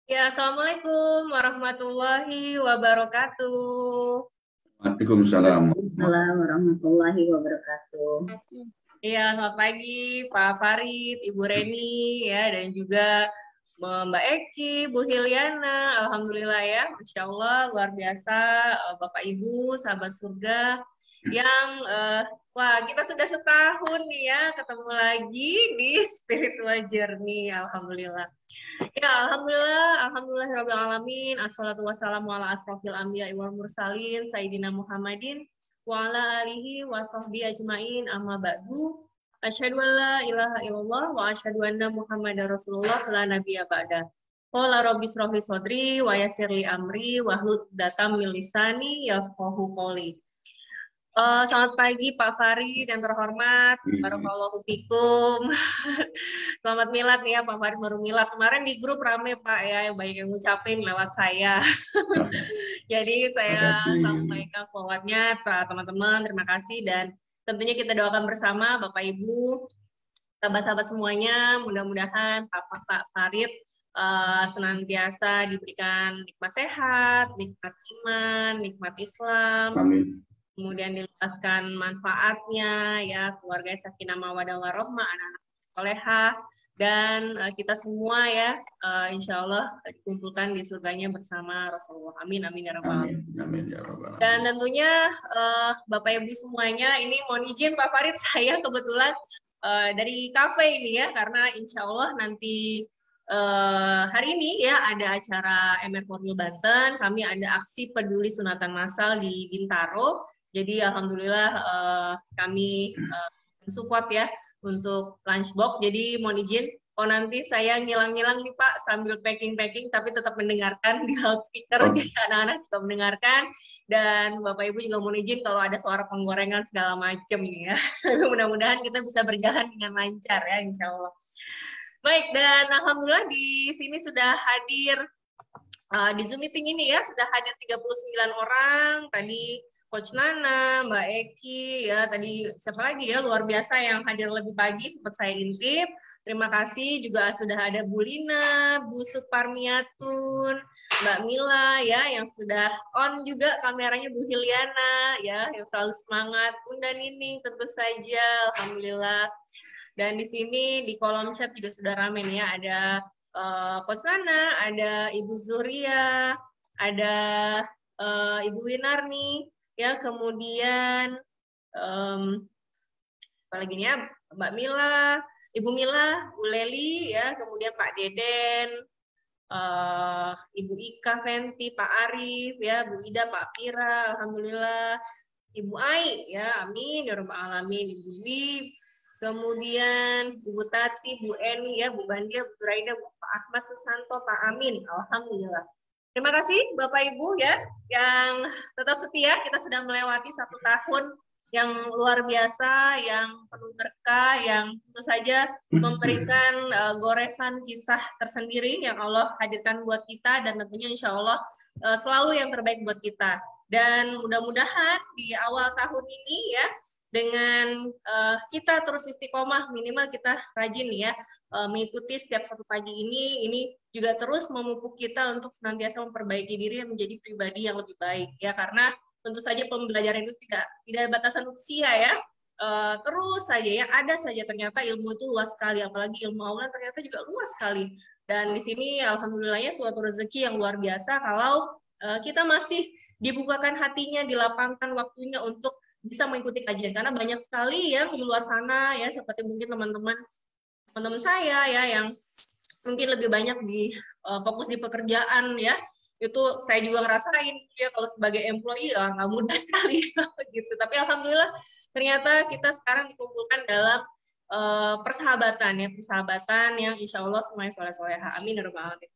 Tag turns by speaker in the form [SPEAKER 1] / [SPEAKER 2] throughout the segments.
[SPEAKER 1] Ya, Assalamualaikum warahmatullahi wabarakatuh.
[SPEAKER 2] Waalaikumsalam.
[SPEAKER 3] Waalaikumsalam warahmatullahi wabarakatuh.
[SPEAKER 1] Iya, selamat pagi Pak Farid, Ibu Reni, ya, dan juga Mbak Eki, Bu Hiliana. Alhamdulillah ya, Masya Allah, luar biasa, Bapak Ibu, sahabat surga, yang, wah, kita sudah setahun nih ya, ketemu lagi di Spiritual Journey, Alhamdulillah. Ya, alhamdulillah alamin. Assalatu wassalamu ala asrofil anbiya wal mursalin sayyidina Muhammadin wa ala alihi wa sahbihi ajmain amma ba'du. Asyhadu an la ilaha illallah wa asyhadu anna Muhammadar Rasulullah la nabiyya ba'da. Qala rabbi shrah li sadri wa yassir li amri wa hlul 'uqdatam min lisani yafqahu qawli. Selamat pagi Pak Farid yang terhormat, barakallahu fikum. Selamat milad nih ya Pak Farid, baru milad. Kemarin di grup rame Pak ya, banyak yang ngucapin lewat saya. Jadi
[SPEAKER 2] Terima
[SPEAKER 1] saya
[SPEAKER 2] kasih.
[SPEAKER 1] sampaikan forwardnya teman-teman, terima kasih. Dan tentunya kita doakan bersama Bapak Ibu, sahabat-sahabat semuanya, mudah-mudahan Pak Farid senantiasa diberikan nikmat sehat, nikmat iman, nikmat Islam,
[SPEAKER 2] Amin.
[SPEAKER 1] kemudian diluaskan manfaatnya, ya, keluarga sakinah mawadah warahmah, anak-anak solehah, dan kita semua ya, insya Allah dikumpulkan di surganya bersama Rasulullah. Amin, amin ya rabbal alamin.
[SPEAKER 2] Amin. Amin ya rabbal alamin.
[SPEAKER 1] Dan tentunya Bapak Ibu semuanya, ini mohon izin Pak Farid, saya kebetulan dari kafe ini ya, karena insya Allah nanti hari ini ya ada acara MR Formil Banten, kami ada aksi peduli sunatan massal di Bintaro. Jadi alhamdulillah kami support ya untuk lunchbox. Jadi mohon izin, nanti saya ngilang-ngilang nih Pak sambil packing-packing, tapi tetap mendengarkan di loudspeaker, jadi anak-anak juga mendengarkan. Dan Bapak Ibu juga mohon izin kalau ada suara penggorengan segala macam nih ya. Mudah-mudahan kita bisa berjalan dengan lancar ya, insya Allah. Baik, dan alhamdulillah di sini sudah hadir di Zoom meeting ini ya, sudah hadir 39 orang. Tadi Coach Nana, Mbak Eki, ya tadi siapa lagi ya, luar biasa yang hadir lebih pagi, sempat saya intip. Terima kasih juga sudah ada Bu Lina, Bu Suparmiatun, Mbak Mila ya yang sudah on juga kameranya, Bu Hiliana ya yang selalu semangat, Bunda Nini tentu saja, alhamdulillah. Dan di sini di kolom chat juga sudah ramai nih ya, ada Coach Nana, ada Ibu Zuria, ada Ibu Winarni, ya kemudian apa lagi nih ya, Mbak Mila, Ibu Mila, Bu Leli, ya kemudian Pak Deden, Ibu Ika Fenti, Pak Arif, ya Bu Ida, Pak Pira, alhamdulillah, Ibu Ai, ya amin, ya rabbal alamin, Ibu Dwi, kemudian Ibu Tati, Bu Eni, ya Bu Bandia, Bu Raida, Pak Ahmad Susanto, Pak Amin, alhamdulillah. Terima kasih Bapak Ibu ya yang tetap setia. Kita sudah melewati 1 tahun yang luar biasa, yang penuh berkah, yang tentu saja memberikan goresan kisah tersendiri yang Allah hadirkan buat kita, dan tentunya insya Allah selalu yang terbaik buat kita. Dan mudah-mudahan di awal tahun ini ya, dengan kita terus istiqomah, minimal kita rajin ya mengikuti setiap satu pagi ini juga terus memupuk kita untuk senantiasa memperbaiki diri menjadi pribadi yang lebih baik ya, karena tentu saja pembelajaran itu tidak batasan usia ya. Terus saja ya, ada saja ternyata ilmu itu luas sekali, apalagi ilmu Allah ternyata juga luas sekali. Dan di sini alhamdulillahnya suatu rezeki yang luar biasa kalau kita masih dibukakan hatinya, dilapangkan waktunya untuk bisa mengikuti kajian, karena banyak sekali yang di luar sana ya, seperti mungkin teman-teman saya ya yang mungkin lebih banyak di fokus di pekerjaan ya, itu saya juga ngerasain ya, kalau sebagai employee ya nggak mudah sekali gitu. Tapi alhamdulillah ternyata kita sekarang dikumpulkan dalam persahabatan ya, persahabatan yang insya Allah semuanya soleh-soleha, amin ya rabbal alamin.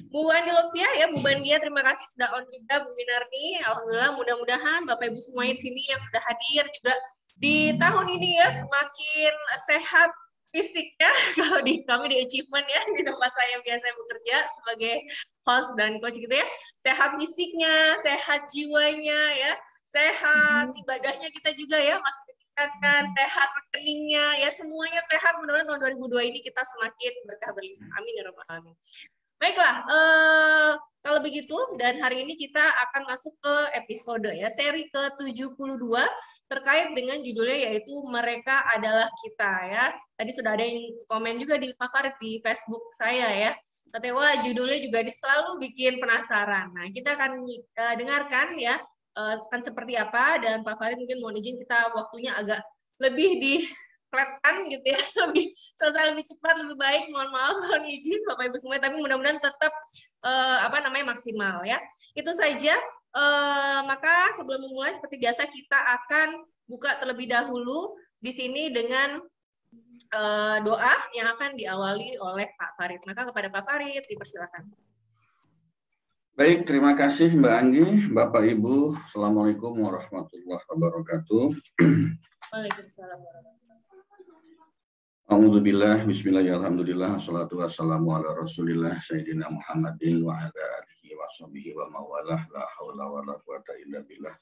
[SPEAKER 1] Bu Andi Lovia ya, Bu Bandia, terima kasih sudah on juga, Bu Minarni, alhamdulillah. Mudah-mudahan Bapak Ibu semuanya di sini yang sudah hadir juga di tahun ini ya semakin sehat fisiknya. Kalau di kami di achievement ya, di tempat saya biasa bekerja sebagai host dan coach gitu ya, sehat fisiknya, sehat jiwanya ya, sehat ibadahnya kita juga ya, makin ditingkatkan, sehat rekeningnya ya, semuanya sehat. Mudah-mudahan tahun 2002 ini kita semakin berkah berlimpah, amin ya rabbal alamin. Baiklah, kalau begitu, dan hari ini kita akan masuk ke episode ya, seri ke-72 terkait dengan judulnya yaitu Mereka Adalah Kita ya. Tadi sudah ada yang komen juga di Pak Farid di Facebook saya ya. Katanya, wah judulnya juga selalu bikin penasaran. Nah, kita akan dengarkan ya, akan seperti apa, dan Pak Farid mungkin mohon izin kita waktunya agak lebih di flatkan gitu ya, lebih selesai lebih cepat, lebih baik. Mohon maaf, mohon izin Bapak Ibu semua, tapi mudah-mudahan tetap maksimal ya. Itu saja. Maka sebelum memulai seperti biasa kita akan buka terlebih dahulu di sini dengan doa yang akan diawali oleh Pak Farid. Maka kepada Pak Farid dipersilakan.
[SPEAKER 2] Baik, terima kasih Mbak Anggi, Bapak Ibu, Assalamualaikum warahmatullahi wabarakatuh.
[SPEAKER 1] Waalaikumsalam warahmatullahi wabarakatuh.
[SPEAKER 2] Alhamdulillah, bismillah, alhamdulillah, assalatu wassalamu ala rasulillah, Sayyidina Muhammadin wa ala alihi wa sahbihi wa mawalah, la hawla wa la quwata illa billah.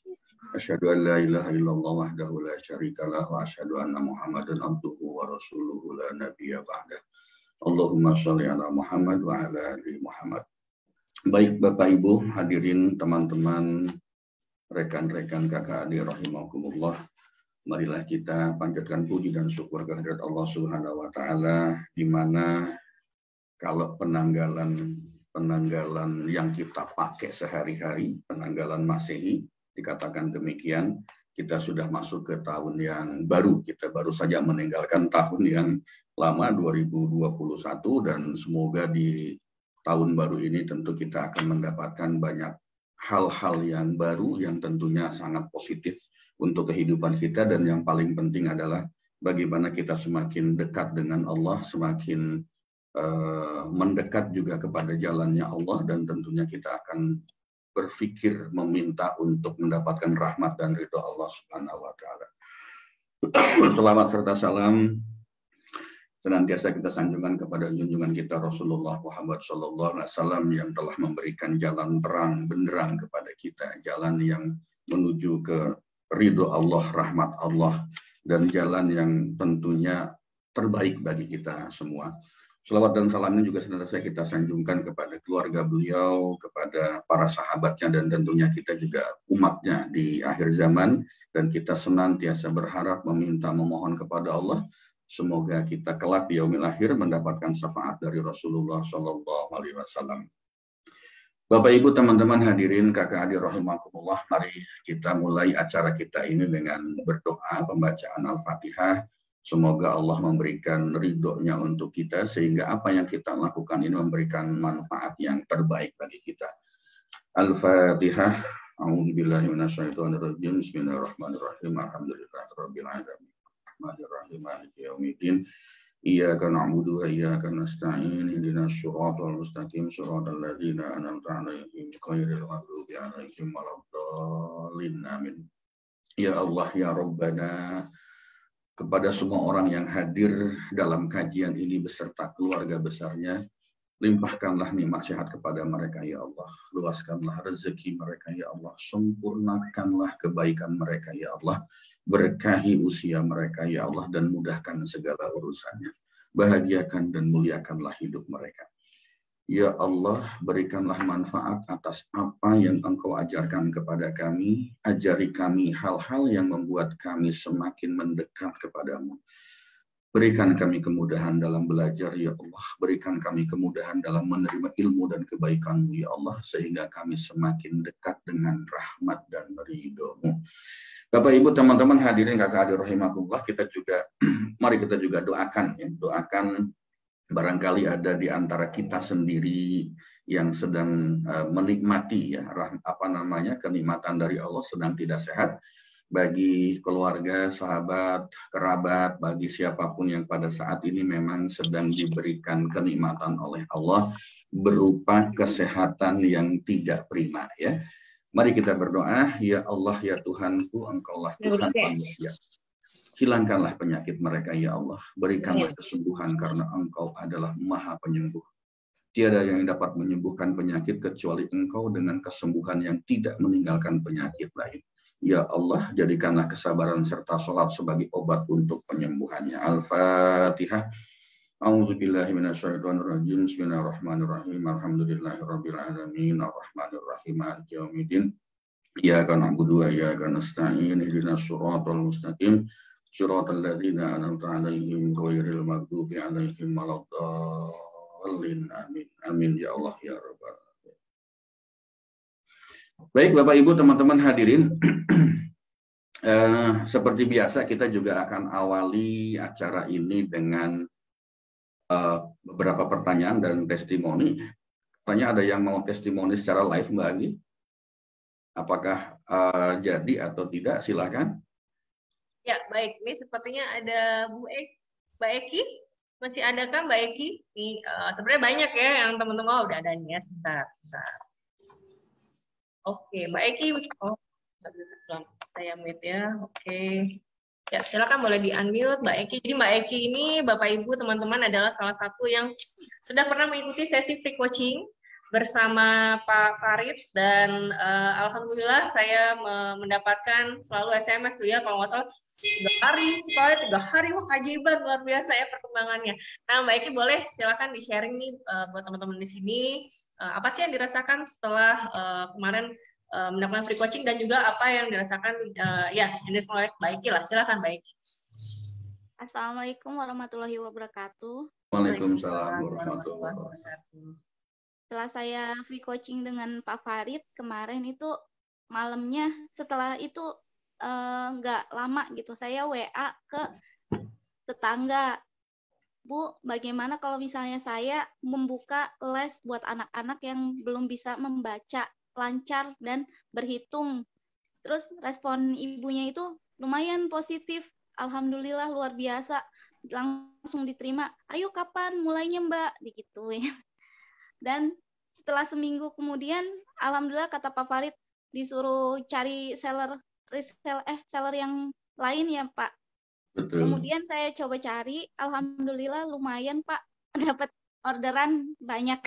[SPEAKER 2] Asyhadu an la ilaha illallah wahdahu la syarikalah wa asyhadu anna Muhammadan abduhu wa rasuluhu la nabiyya ba'dah. Allahumma sholli ala Muhammad wa ala ali Muhammad. Baik Bapak Ibu, hadirin teman-teman, rekan-rekan kakak adik rahimakumullah. Marilah kita panjatkan puji dan syukur kehadirat Allah Subhanahu wa taala, di mana kalau penanggalan yang kita pakai sehari-hari, penanggalan Masehi dikatakan demikian, kita sudah masuk ke tahun yang baru. Kita baru saja meninggalkan tahun yang lama 2021, dan semoga di tahun baru ini tentu kita akan mendapatkan banyak hal-hal yang baru yang tentunya sangat positif untuk kehidupan kita, dan yang paling penting adalah bagaimana kita semakin dekat dengan Allah, semakin mendekat juga kepada jalannya Allah, dan tentunya kita akan berpikir meminta untuk mendapatkan rahmat dan ridho Allah Subhanahu wa taala. Selamat serta salam senantiasa kita sanjungkan kepada junjungan kita Rasulullah Muhammad SAW yang telah memberikan jalan terang benderang kepada kita, jalan yang menuju ke ridho Allah, rahmat Allah, dan jalan yang tentunya terbaik bagi kita semua. Selawat dan salam ini juga senantiasa kita sanjungkan kepada keluarga beliau, kepada para sahabatnya, dan tentunya kita juga umatnya di akhir zaman, dan kita senantiasa berharap, meminta, memohon kepada Allah, semoga kita kelak di yaumil akhir mendapatkan syafaat dari Rasulullah SAW. Bapak Ibu, teman-teman hadirin kakak adik rahimakumullah, mari kita mulai acara kita ini dengan berdoa pembacaan Al-Fatihah. Semoga Allah memberikan ridhonya untuk kita, sehingga apa yang kita lakukan ini memberikan manfaat yang terbaik bagi kita. Al-Fatihah. A'udzubillahi minasyaitonirrajim. Bismillahirrahmanirrahim. Alhamdulillahirabbil alamin. Arrahmanirrahim. Maliki yaumiddin. Iyyaka na'budu wa iyyaka nasta'in. Ihdinas siratal mustaqim, siratal ladzina an'amta 'alaihim ghairil maghdubi 'alaihim waladdallin. Amin. Ya Allah, ya Rabbana, kepada semua orang yang hadir dalam kajian ini beserta keluarga besarnya, limpahkanlah nikmat sehat kepada mereka ya Allah. Luaskanlah rezeki mereka ya Allah. Sempurnakanlah kebaikan mereka ya Allah. Berkahi usia mereka ya Allah, dan mudahkan segala urusannya. Bahagiakan dan muliakanlah hidup mereka. Ya Allah, berikanlah manfaat atas apa yang Engkau ajarkan kepada kami. Ajari kami hal-hal yang membuat kami semakin mendekat kepadamu. Berikan kami kemudahan dalam belajar, ya Allah. Berikan kami kemudahan dalam menerima ilmu dan kebaikan-Mu, ya Allah. Sehingga kami semakin dekat dengan rahmat dan ridho-Mu. Bapak, Ibu, teman-teman hadirin kakak adik rahimakumullah, kita juga, mari kita juga doakan. Ya. Doakan barangkali ada di antara kita sendiri yang sedang menikmati ya kenikmatan dari Allah, sedang tidak sehat. Bagi keluarga, sahabat, kerabat, bagi siapapun yang pada saat ini memang sedang diberikan kenikmatan oleh Allah berupa kesehatan yang tidak prima ya. Mari kita berdoa, ya Allah, ya Tuhanku, Engkaulah Tuhan manusia. Hilangkanlah penyakit mereka ya Allah. Berikanlah kesembuhan karena Engkau adalah Maha Penyembuh. Tiada yang dapat menyembuhkan penyakit kecuali Engkau dengan kesembuhan yang tidak meninggalkan penyakit lain. Ya Allah, jadikanlah kesabaran serta sholat sebagai obat untuk penyembuhannya. Al-Fatihah. A'udzubillahi minasyaitonirrajim. Bismillahirrahmanirrahim. Alhamdulillahirabbil alamin. Arrahmanirrahim. Maliki yaumiddin. Iyyaka na'budu wa iyyaka nasta'in. Ihdinas siratal mustaqim. Siratal ladzina an'amta 'alaihim ghairil maghdubi 'alaihim waladdallin. Amin. Amin ya Allah ya rabbal alamin. Baik Bapak Ibu teman-teman hadirin. Seperti biasa kita juga akan awali acara ini dengan beberapa pertanyaan dan testimoni. Katanya ada yang mau testimoni secara live Mbak Anggi. Apakah jadi atau tidak? Silakan.
[SPEAKER 1] Ya, baik. Ini sepertinya ada Mbak Eki. Masih ada kan Mbak Eki? Sebenarnya banyak ya yang teman-teman udah ada nih ya. Sebentar. Oke, Mbak Eki. Oh, saya mute ya. Oke. Ya, silakan boleh di-unmute Mbak Eki. Jadi Mbak Eki ini, Bapak Ibu, teman-teman adalah salah satu yang sudah pernah mengikuti sesi free coaching bersama Pak Farid dan alhamdulillah saya mendapatkan selalu SMS tuh ya, kalau nggak salah 3 hari, sekali 3 hari, wah keajaiban luar biasa ya perkembangannya. Nah Mbak Eki boleh silakan di-sharing nih buat teman-teman di sini apa sih yang dirasakan setelah kemarin mendapatkan free coaching dan juga apa yang dirasakan ya ini oleh Mbak Eki lah. Silakan Mbak Eki.
[SPEAKER 4] Assalamualaikum warahmatullahi wabarakatuh.
[SPEAKER 2] Waalaikumsalam warahmatullahi wabarakatuh.
[SPEAKER 4] Setelah saya free coaching dengan Pak Farid kemarin itu malamnya, setelah itu nggak lama gitu saya WA ke tetangga, Bu, bagaimana kalau misalnya saya membuka les buat anak-anak yang belum bisa membaca lancar dan berhitung. Terus respon ibunya itu lumayan positif, alhamdulillah luar biasa, langsung diterima. Ayo kapan mulainya Mbak, digituin. Dan setelah seminggu kemudian, alhamdulillah kata Pak Farid disuruh cari seller yang lain ya Pak.
[SPEAKER 2] Betul.
[SPEAKER 4] Kemudian saya coba cari, alhamdulillah lumayan Pak, dapat orderan banyak.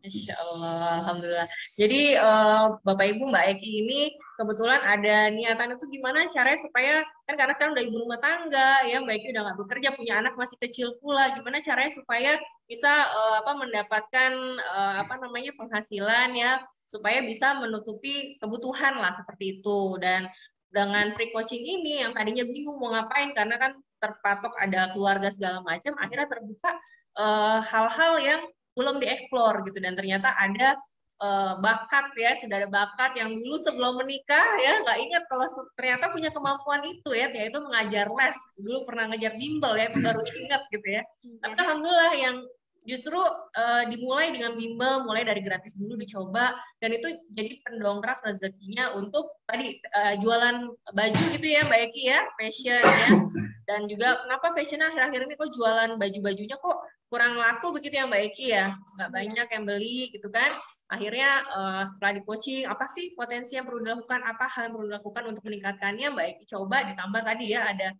[SPEAKER 1] Insya Allah, alhamdulillah. Jadi Bapak Ibu Mbak Eki ini kebetulan ada niatan itu gimana caranya supaya kan karena sekarang udah ibu rumah tangga ya Mbak Eki udah nggak bekerja, punya anak masih kecil pula, gimana caranya supaya bisa mendapatkan penghasilan ya supaya bisa menutupi kebutuhan lah seperti itu. Dan dengan free coaching ini yang tadinya bingung mau ngapain karena kan terpatok ada keluarga segala macam, akhirnya terbuka hal-hal yang belum dieksplor gitu dan ternyata ada bakat ya, sudah ada bakat yang dulu sebelum menikah ya nggak ingat kalau ternyata punya kemampuan itu ya, yaitu mengajar les. Dulu pernah ngajar bimbel ya, baru ingat gitu ya. Tapi alhamdulillah yang justru dimulai dengan bimbel, mulai dari gratis dulu dicoba dan itu jadi pendongkrak rezekinya untuk tadi jualan baju gitu ya Mbak Eki ya, fashion ya. Dan juga kenapa fashionnya akhir-akhir ini kok jualan baju-bajunya kok kurang laku begitu ya Mbak Eki ya, nggak banyak yang beli gitu kan. Akhirnya setelah di coaching, apa sih potensi yang perlu dilakukan, apa hal yang perlu dilakukan untuk meningkatkannya, Mbak Eki coba ditambah tadi ya ada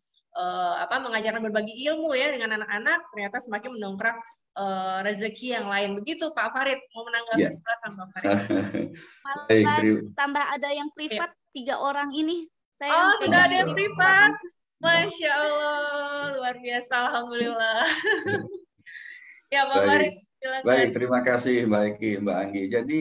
[SPEAKER 1] mengajarkan berbagi ilmu ya dengan anak-anak, ternyata semakin mendongkrak rezeki yang lain. Begitu Pak Farid, mau menanggapi silakan Pak Farid.
[SPEAKER 4] Malah tambah ada yang privat 3 orang ini.
[SPEAKER 1] Saya sudah ada yang privat. Masya Allah, luar biasa, alhamdulillah. Ya, Pak Farid, silakan.
[SPEAKER 2] Baik, terima kasih Mbak Eki, Mbak Anggi. Jadi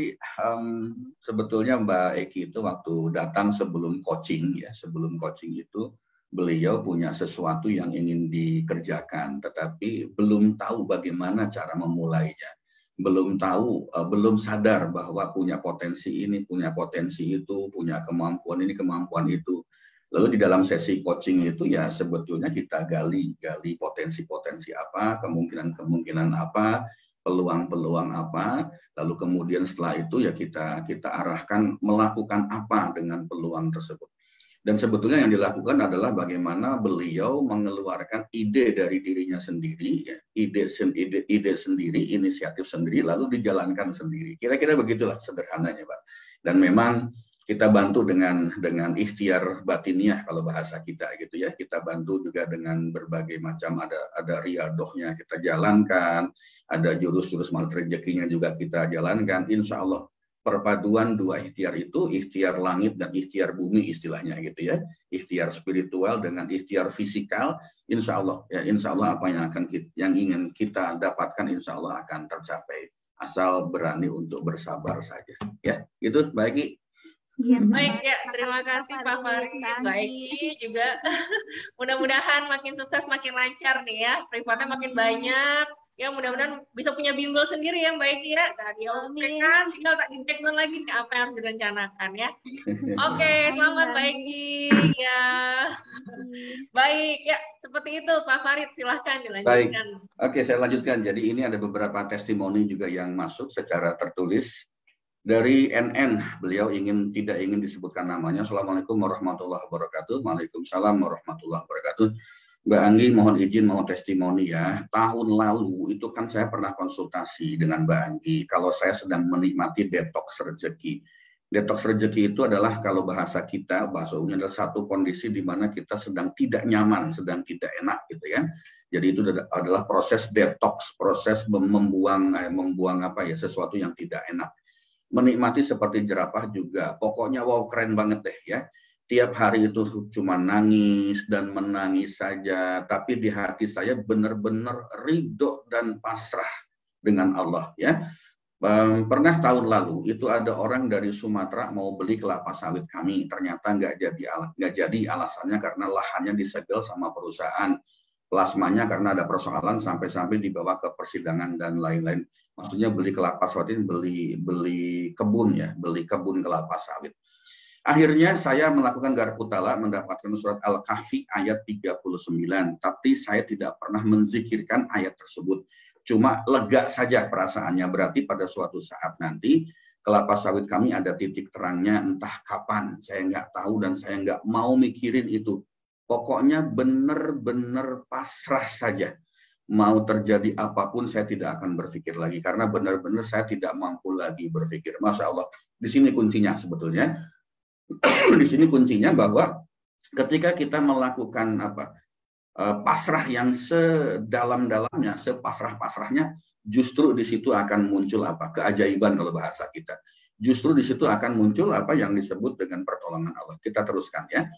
[SPEAKER 2] sebetulnya Mbak Eki itu waktu datang sebelum coaching ya, sebelum coaching itu beliau punya sesuatu yang ingin dikerjakan, tetapi belum tahu bagaimana cara memulainya. Belum tahu, belum sadar bahwa punya potensi ini, punya potensi itu, punya kemampuan ini, kemampuan itu. Lalu di dalam sesi coaching itu ya sebetulnya kita gali potensi-potensi apa, kemungkinan-kemungkinan apa, peluang-peluang apa, lalu kemudian setelah itu ya kita arahkan melakukan apa dengan peluang tersebut. Dan sebetulnya yang dilakukan adalah bagaimana beliau mengeluarkan ide dari dirinya sendiri, ya, ide sendiri, inisiatif sendiri, lalu dijalankan sendiri. Kira-kira begitulah sederhananya, Pak. Dan memang kita bantu dengan ikhtiar batiniah kalau bahasa kita gitu ya. Kita bantu juga dengan berbagai macam ada riadohnya kita jalankan, ada jurus-jurus malat rezekinya juga kita jalankan. Insya Allah perpaduan dua ikhtiar itu, ikhtiar langit dan ikhtiar bumi istilahnya gitu ya, ikhtiar spiritual dengan ikhtiar fisikal, insya Allah ya, insya Allah apa yang ingin kita dapatkan insya Allah akan tercapai, asal berani untuk bersabar saja ya. Itu baik.
[SPEAKER 4] Ya,
[SPEAKER 1] baik ya, terima kasih Pak Farid, Mbak Eki juga. Mudah-mudahan makin sukses, makin lancar nih ya, privatnya makin banyak. Ya mudah-mudahan bisa punya bimbel sendiri ya Mbak Eki ya. Nah, dia kan tinggal tak di-breakdown lagi nih apa yang harus direncanakan ya. Oke, selamat Mbak Eki ya. Baik ya, seperti itu Pak Farid, silahkan dilanjutkan.
[SPEAKER 2] Baik. Oke, saya lanjutkan. Jadi ini ada beberapa testimoni juga yang masuk secara tertulis. Dari NN, beliau tidak ingin disebutkan namanya. Assalamualaikum warahmatullahi wabarakatuh. Waalaikumsalam warahmatullahi wabarakatuh. Mbak Anggi, mohon izin mau testimoni ya. Tahun lalu itu kan saya pernah konsultasi dengan Mbak Anggi. Kalau saya sedang menikmati detox rezeki. Detox rezeki itu adalah kalau bahasa kita, bahasa umumnya adalah satu kondisi di mana kita sedang tidak nyaman, sedang tidak enak gitu ya. Jadi itu adalah proses detox, proses membuang sesuatu yang tidak enak. Menikmati seperti jerapah juga. Pokoknya wow, keren banget deh ya. Tiap hari itu cuma nangis dan menangis saja. Tapi di hati saya benar-benar ridho dan pasrah dengan Allah ya. Pernah tahun lalu itu ada orang dari Sumatera mau beli kelapa sawit kami. Ternyata nggak jadi alasannya karena lahannya disegel sama perusahaan. Plasmanya karena ada persoalan sampai-sampai dibawa ke persidangan dan lain-lain. Maksudnya beli kelapa sawit ini beli kebun ya, beli kebun kelapa sawit. Akhirnya saya melakukan garputala mendapatkan surat Al-Kahfi ayat 39, tapi saya tidak pernah menzikirkan ayat tersebut. Cuma lega saja perasaannya, berarti pada suatu saat nanti kelapa sawit kami ada titik terangnya entah kapan, saya nggak tahu dan saya nggak mau mikirin itu. Pokoknya benar-benar pasrah saja. Mau terjadi apapun saya tidak akan berpikir lagi. Karena benar-benar saya tidak mampu lagi berpikir. Masya Allah. Di sini kuncinya sebetulnya. Di sini kuncinya bahwa ketika kita melakukan pasrah yang sedalam-dalamnya, sepasrah-pasrahnya, justru di situ akan muncul keajaiban kalau bahasa kita. Justru di situ akan muncul apa yang disebut dengan pertolongan Allah. Kita teruskan ya.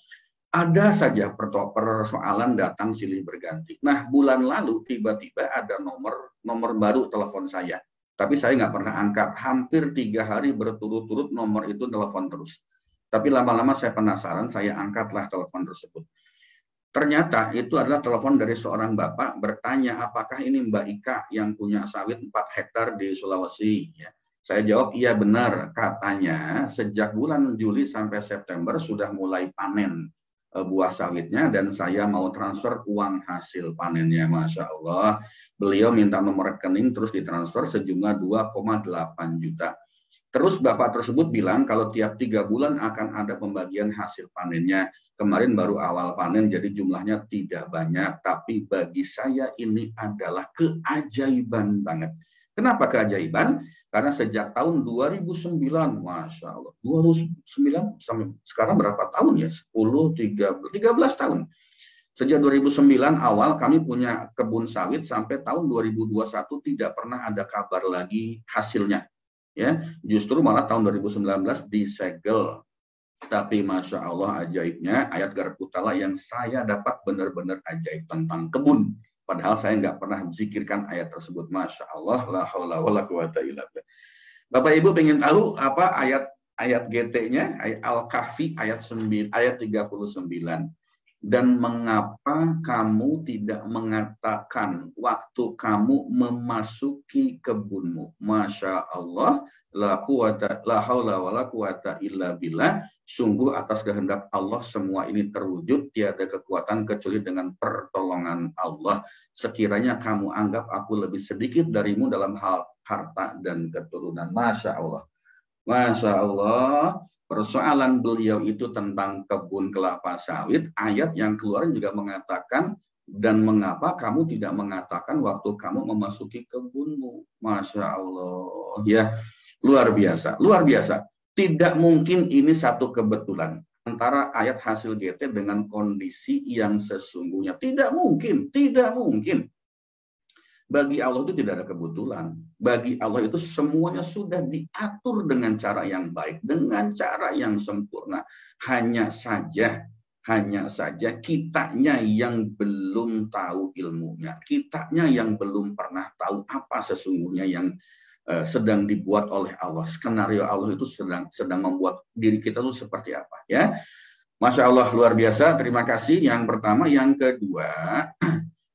[SPEAKER 2] Ada saja persoalan datang silih berganti. Nah, bulan lalu tiba-tiba ada nomor baru telepon saya. Tapi saya nggak pernah angkat. Hampir 3 hari berturut-turut nomor itu telepon terus. Tapi lama-lama saya penasaran, saya angkatlah telepon tersebut. Ternyata itu adalah telepon dari seorang bapak bertanya, apakah ini Mbak Ika yang punya sawit 4 hektar di Sulawesi? Ya. Saya jawab, iya benar. Katanya sejak bulan Juli sampai September sudah mulai panen buah sawitnya dan saya mau transfer uang hasil panennya. Masya Allah, beliau minta nomor rekening terus ditransfer sejumlah 2,8 juta. Terus bapak tersebut bilang kalau tiap 3 bulan akan ada pembagian hasil panennya. Kemarin baru awal panen jadi jumlahnya tidak banyak, tapi bagi saya ini adalah keajaiban banget. Kenapa keajaiban? Karena sejak tahun 2009, Masya Allah, 2009 sampai sekarang berapa tahun ya? 13 tahun. Sejak 2009 awal kami punya kebun sawit sampai tahun 2021 tidak pernah ada kabar lagi hasilnya. Ya, justru malah tahun 2019 disegel. Tapi Masya Allah ajaibnya ayat garputala yang saya dapat benar-benar ajaib tentang kebun. Padahal saya nggak pernah zikirkan ayat tersebut. Masya Allah, la haula wala quwata illa billah. Bapak Ibu pengen tahu apa ayat GT-nya, ayat Al-Kahfi ayat 39. Dan mengapa kamu tidak mengatakan waktu kamu memasuki kebunmu? Masya Allah, la haula wala quwata illa billah. Sungguh atas kehendak Allah semua ini terwujud, tiada kekuatan kecuali dengan pertolongan Allah. Sekiranya kamu anggap aku lebih sedikit darimu dalam hal harta dan keturunan. Masya Allah. Masya Allah. Persoalan beliau itu tentang kebun kelapa sawit, ayat yang keluar juga mengatakan, dan mengapa kamu tidak mengatakan waktu kamu memasuki kebunmu. Masya Allah. Ya, luar biasa, luar biasa. Tidak mungkin ini satu kebetulan antara ayat hasil GT dengan kondisi yang sesungguhnya. Tidak mungkin, tidak mungkin. Bagi Allah itu tidak ada kebetulan. Bagi Allah itu semuanya sudah diatur dengan cara yang baik, dengan cara yang sempurna. Hanya saja kitanya yang belum tahu ilmunya. Kitanya yang belum pernah tahu apa sesungguhnya yang sedang dibuat oleh Allah. Skenario Allah itu sedang membuat diri kita itu seperti apa, ya. Masya Allah, luar biasa. Terima kasih. Yang pertama. Yang kedua,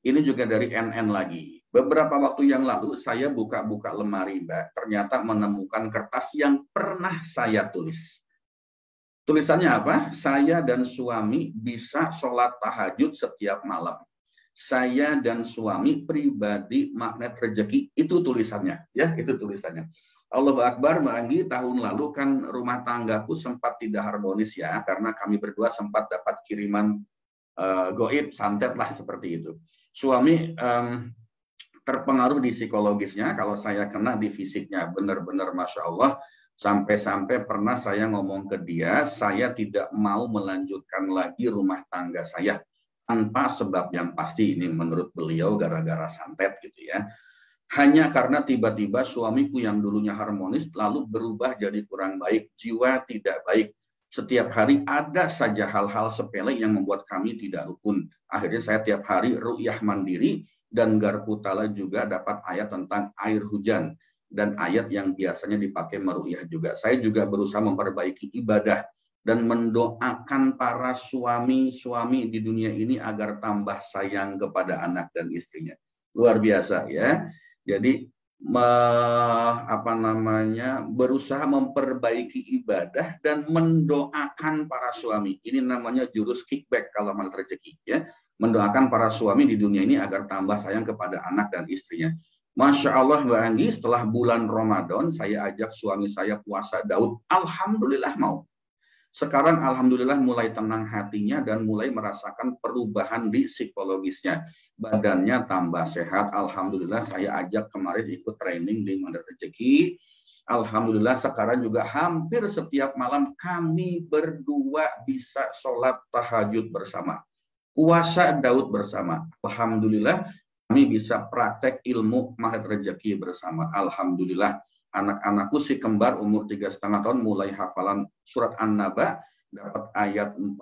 [SPEAKER 2] ini juga dari NN lagi. Beberapa waktu yang lalu saya buka-buka lemari, Mbak. Ternyata menemukan kertas yang pernah saya tulis. Tulisannya apa? Saya dan suami bisa sholat tahajud setiap malam. Saya dan suami pribadi magnet rezeki. Itu tulisannya, ya, itu tulisannya. Allahu Akbar, Mbak Anggi, tahun lalu kan rumah tanggaku sempat tidak harmonis, ya, karena kami berdua sempat dapat kiriman goib, santet lah seperti itu. Suami terpengaruh di psikologisnya, kalau saya kena di fisiknya. Benar-benar Masya Allah, sampai-sampai pernah saya ngomong ke dia, saya tidak mau melanjutkan lagi rumah tangga saya tanpa sebab yang pasti. Ini menurut beliau gara-gara santet gitu, ya. Hanya karena tiba-tiba suamiku yang dulunya harmonis lalu berubah jadi kurang baik, jiwa tidak baik. Setiap hari ada saja hal-hal sepele yang membuat kami tidak rukun. Akhirnya saya tiap hari ru'yah mandiri, dan Garpu Tala juga dapat ayat tentang air hujan dan ayat yang biasanya dipakai meru'yah juga. Saya juga berusaha memperbaiki ibadah dan mendoakan para suami-suami di dunia ini agar tambah sayang kepada anak dan istrinya. Luar biasa, ya. Jadi berusaha memperbaiki ibadah dan mendoakan para suami. Ini namanya jurus kickback kalau mal rezeki, ya. Mendoakan para suami di dunia ini agar tambah sayang kepada anak dan istrinya. Masya Allah, Mbak Anggi, setelah bulan Ramadan saya ajak suami saya puasa Daud. Alhamdulillah mau. Sekarang alhamdulillah mulai tenang hatinya dan mulai merasakan perubahan di psikologisnya. Badannya tambah sehat. Alhamdulillah, saya ajak kemarin ikut training di Magnet Rezeki. Alhamdulillah sekarang juga hampir setiap malam kami berdua bisa sholat tahajud bersama. Puasa Daud bersama. Alhamdulillah kami bisa praktek ilmu Magnet Rezeki bersama. Alhamdulillah. Anak-anakku si kembar umur 3,5 tahun mulai hafalan surat An-Naba, dapat ayat 40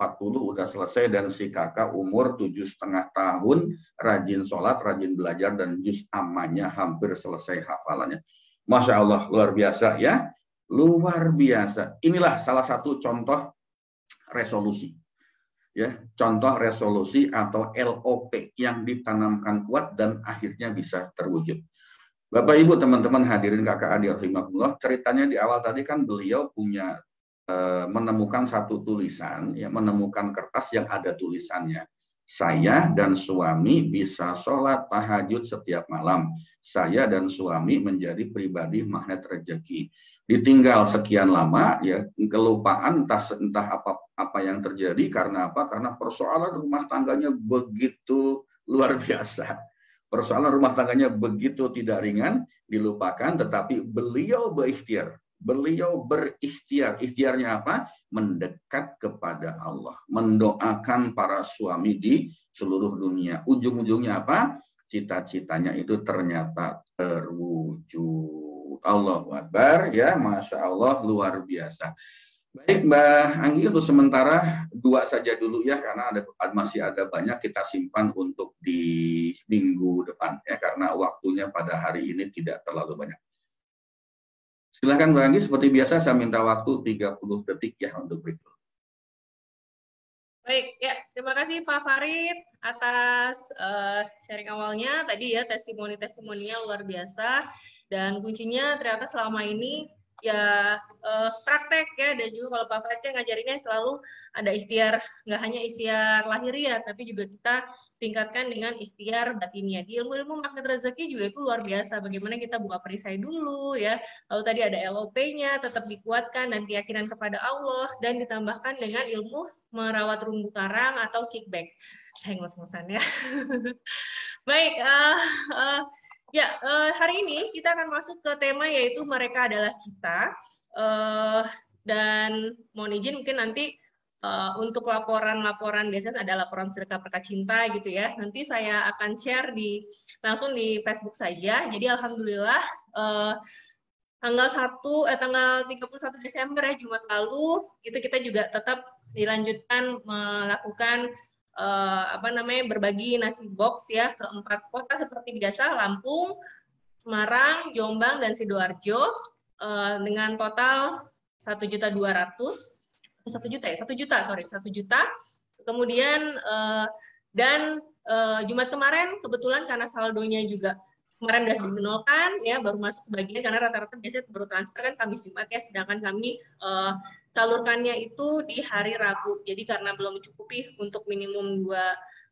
[SPEAKER 2] udah selesai, dan si kakak umur 7,5 tahun rajin sholat, rajin belajar, dan juz ammanya hampir selesai hafalannya. Masya Allah, luar biasa, ya. Luar biasa. Inilah salah satu contoh resolusi. Ya, contoh resolusi atau LOP yang ditanamkan kuat dan akhirnya bisa terwujud. Bapak Ibu teman-teman hadirin kakak adik rahimahullah, ceritanya di awal tadi kan beliau punya menemukan satu tulisan, ya, menemukan kertas yang ada tulisannya. Saya dan suami bisa sholat tahajud setiap malam. Saya dan suami menjadi pribadi magnet rezeki. Ditinggal sekian lama, ya, kelupaan entah apa yang terjadi. Karena apa? Karena persoalan rumah tangganya begitu luar biasa. Persoalan rumah tangganya begitu tidak ringan, dilupakan, tetapi beliau berikhtiar. Beliau berikhtiar. Ikhtiarnya apa? Mendekat kepada Allah. Mendoakan para suami di seluruh dunia. Ujung-ujungnya apa? Cita-citanya itu ternyata terwujud. Allahu Akbar, ya, Masya Allah, luar biasa. Baik Mbak Anggi, untuk sementara 2 saja dulu, ya, karena masih ada banyak, kita simpan untuk di minggu depan, ya, karena waktunya pada hari ini tidak terlalu banyak. Silakan Mbak Anggi, seperti biasa saya minta waktu 30 detik ya untuk berikut.
[SPEAKER 1] Baik, ya, terima kasih Pak Farid atas sharing awalnya tadi, ya, testimoni-testimoninya luar biasa, dan kuncinya ternyata selama ini ya praktek, ya, dan juga kalau Pak Farid ngajarinnya selalu ada ikhtiar, nggak hanya ikhtiar lahiriah, tapi juga kita tingkatkan dengan ikhtiar batinnya. Di ilmu-ilmu magnet rezeki juga itu luar biasa, bagaimana kita buka perisai dulu, ya, lalu tadi ada LOP-nya, tetap dikuatkan dan keyakinan kepada Allah, dan ditambahkan dengan ilmu merawat terumbu karang atau kickback. Saya ngos-ngosan, ya. Baik, hari ini kita akan masuk ke tema yaitu mereka adalah kita, dan mohon izin mungkin nanti untuk laporan-laporan, biasanya ada laporan sedekah berkat cinta gitu ya. Nanti saya akan share langsung di Facebook saja. Jadi alhamdulillah tanggal 31 Desember ya, Jumat lalu itu kita juga tetap dilanjutkan melakukan berbagi nasi box ya ke 4 kota seperti biasa, Lampung, Semarang, Jombang, dan Sidoarjo dengan total 1.200.000, 1 juta. Kemudian dan Jumat kemarin kebetulan karena saldonya juga kemarin udah dinolkan ya, baru masuk bagian karena rata-rata biasanya baru transfer kan Kamis Jumat ya, sedangkan kami salurkannya itu di hari Rabu. Jadi karena belum mencukupi untuk minimum 2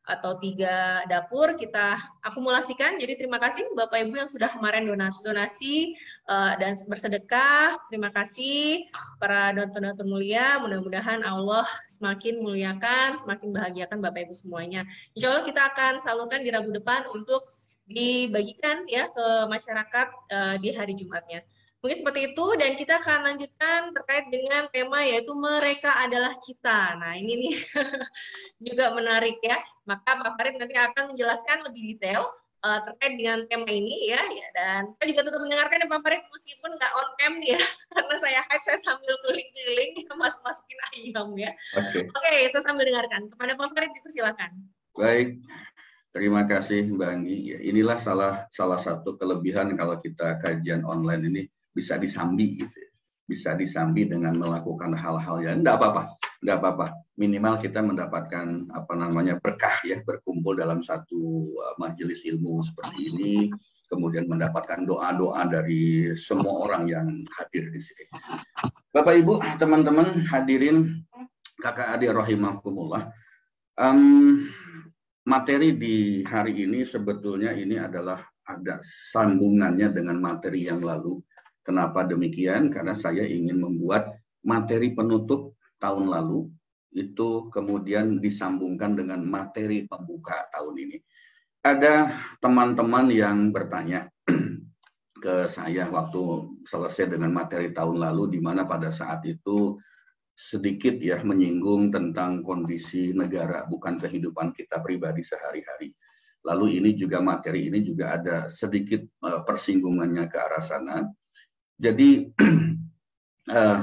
[SPEAKER 1] atau 3 dapur, kita akumulasikan. Jadi terima kasih Bapak Ibu yang sudah kemarin donasi dan bersedekah. Terima kasih para donatur mulia. Mudah-mudahan Allah semakin muliakan, semakin bahagiakan Bapak Ibu semuanya. Insya Allah kita akan salurkan di Rabu depan untuk dibagikan ya ke masyarakat di hari Jumatnya. Mungkin seperti itu, dan kita akan lanjutkan terkait dengan tema yaitu mereka adalah kita. Nah ini nih juga menarik ya. Maka Pak Farid nanti akan menjelaskan lebih detail terkait dengan tema ini ya. Dan saya juga tetap mendengarkan ya Pak Farid meskipun nggak on cam ya, karena saya sambil keliling-keliling masukin ayam ya. Oke, saya sambil dengarkan. Kepada Pak Farid dipersilakan. Baik.
[SPEAKER 2] Terima kasih Mbak Anggi. Ya, inilah salah satu kelebihan kalau kita kajian online ini bisa disambi gitu ya. Bisa disambi dengan melakukan hal-hal yang enggak apa-apa. Minimal kita mendapatkan berkah ya, berkumpul dalam satu majelis ilmu seperti ini, kemudian mendapatkan doa-doa dari semua orang yang hadir di sini. Bapak Ibu, teman-teman hadirin kakak adik rahimakumullah. Materi di hari ini sebetulnya ini adalah ada sambungannya dengan materi yang lalu. Kenapa demikian? Karena saya ingin membuat materi penutup tahun lalu itu kemudian disambungkan dengan materi pembuka tahun ini. Ada teman-teman yang bertanya ke saya waktu selesai dengan materi tahun lalu, di mana pada saat itu sedikit ya menyinggung tentang kondisi negara, bukan kehidupan kita pribadi sehari-hari. Lalu ini juga materi ini juga ada sedikit persinggungannya ke arah sana. Jadi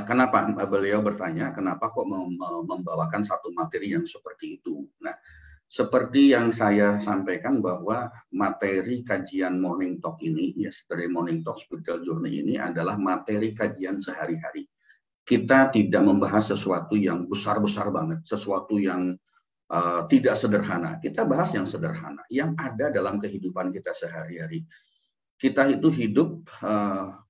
[SPEAKER 2] kenapa beliau bertanya, kenapa kok membawakan satu materi yang seperti itu? Nah, seperti yang saya sampaikan bahwa materi kajian Morning Talk ini, ya dari Morning Talk Spiritual Journey ini adalah materi kajian sehari-hari. Kita tidak membahas sesuatu yang besar-besar banget, sesuatu yang tidak sederhana. Kita bahas yang sederhana, yang ada dalam kehidupan kita sehari-hari. Kita itu hidup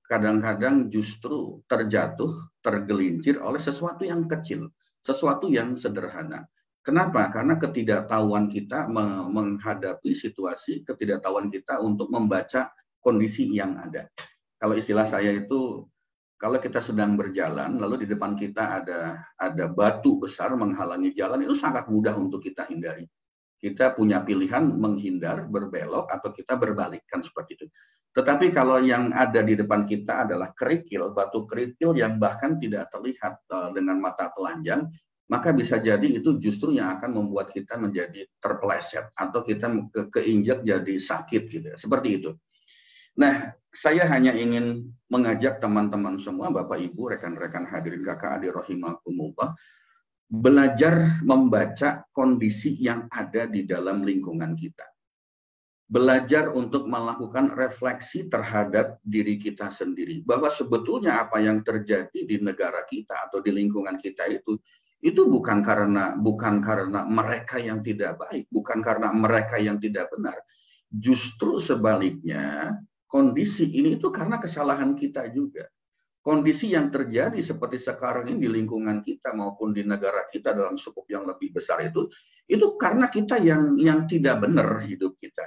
[SPEAKER 2] kadang-kadang justru terjatuh, tergelincir oleh sesuatu yang kecil, sesuatu yang sederhana. Kenapa? Karena ketidaktahuan kita menghadapi situasi, ketidaktahuan kita untuk membaca kondisi yang ada. Kalau istilah saya itu, kalau kita sedang berjalan, lalu di depan kita ada batu besar menghalangi jalan, itu sangat mudah untuk kita hindari. Kita punya pilihan menghindar, berbelok, atau kita berbalik, kan seperti itu. Tetapi kalau yang ada di depan kita adalah kerikil, batu kerikil yang bahkan tidak terlihat dengan mata telanjang, maka bisa jadi itu justru yang akan membuat kita menjadi terpeleset, atau kita keinjak jadi sakit, gitu ya. Seperti itu. Nah, saya hanya ingin mengajak teman-teman semua, Bapak Ibu, rekan-rekan hadirin kakak adik rahimakumullah, belajar membaca kondisi yang ada di dalam lingkungan kita. Belajar untuk melakukan refleksi terhadap diri kita sendiri, bahwa sebetulnya apa yang terjadi di negara kita atau di lingkungan kita itu bukan karena mereka yang tidak baik, bukan karena mereka yang tidak benar. Justru sebaliknya, kondisi ini itu karena kesalahan kita juga. Kondisi yang terjadi seperti sekarang ini di lingkungan kita maupun di negara kita dalam skup yang lebih besar itu karena kita yang tidak benar hidup kita.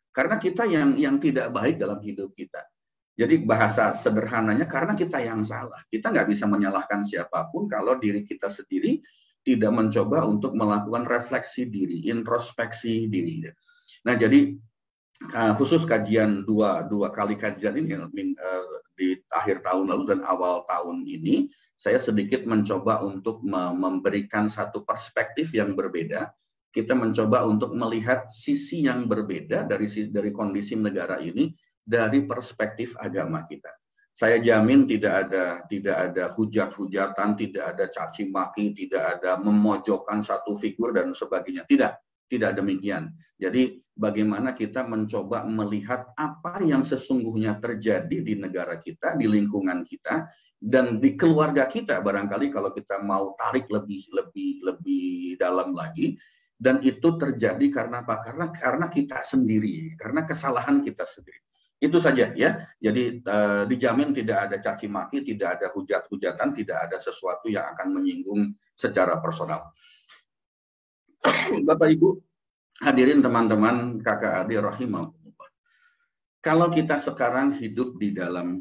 [SPEAKER 2] Karena kita yang tidak baik dalam hidup kita. Jadi bahasa sederhananya karena kita yang salah. Kita nggak bisa menyalahkan siapapun kalau diri kita sendiri tidak mencoba untuk melakukan refleksi diri, introspeksi diri. Nah, jadi khusus kajian dua kali kajian ini di akhir tahun lalu dan awal tahun ini, saya sedikit mencoba untuk memberikan satu perspektif yang berbeda. Kita mencoba untuk melihat sisi yang berbeda dari kondisi negara ini dari perspektif agama kita. Saya jamin tidak ada hujat-hujatan, tidak ada caci maki, tidak ada memojokkan satu figur dan sebagainya. Tidak demikian. Jadi bagaimana kita mencoba melihat apa yang sesungguhnya terjadi di negara kita, di lingkungan kita, dan di keluarga kita. Barangkali kalau kita mau tarik lebih dalam lagi, dan itu terjadi karena apa? Karena kita sendiri, karena kesalahan kita sendiri. Itu saja ya. Jadi dijamin tidak ada caci maki, tidak ada hujat-hujatan, tidak ada sesuatu yang akan menyinggung secara personal. Bapak Ibu, hadirin teman-teman kakak adik rahimahullah. Kalau kita sekarang hidup di dalam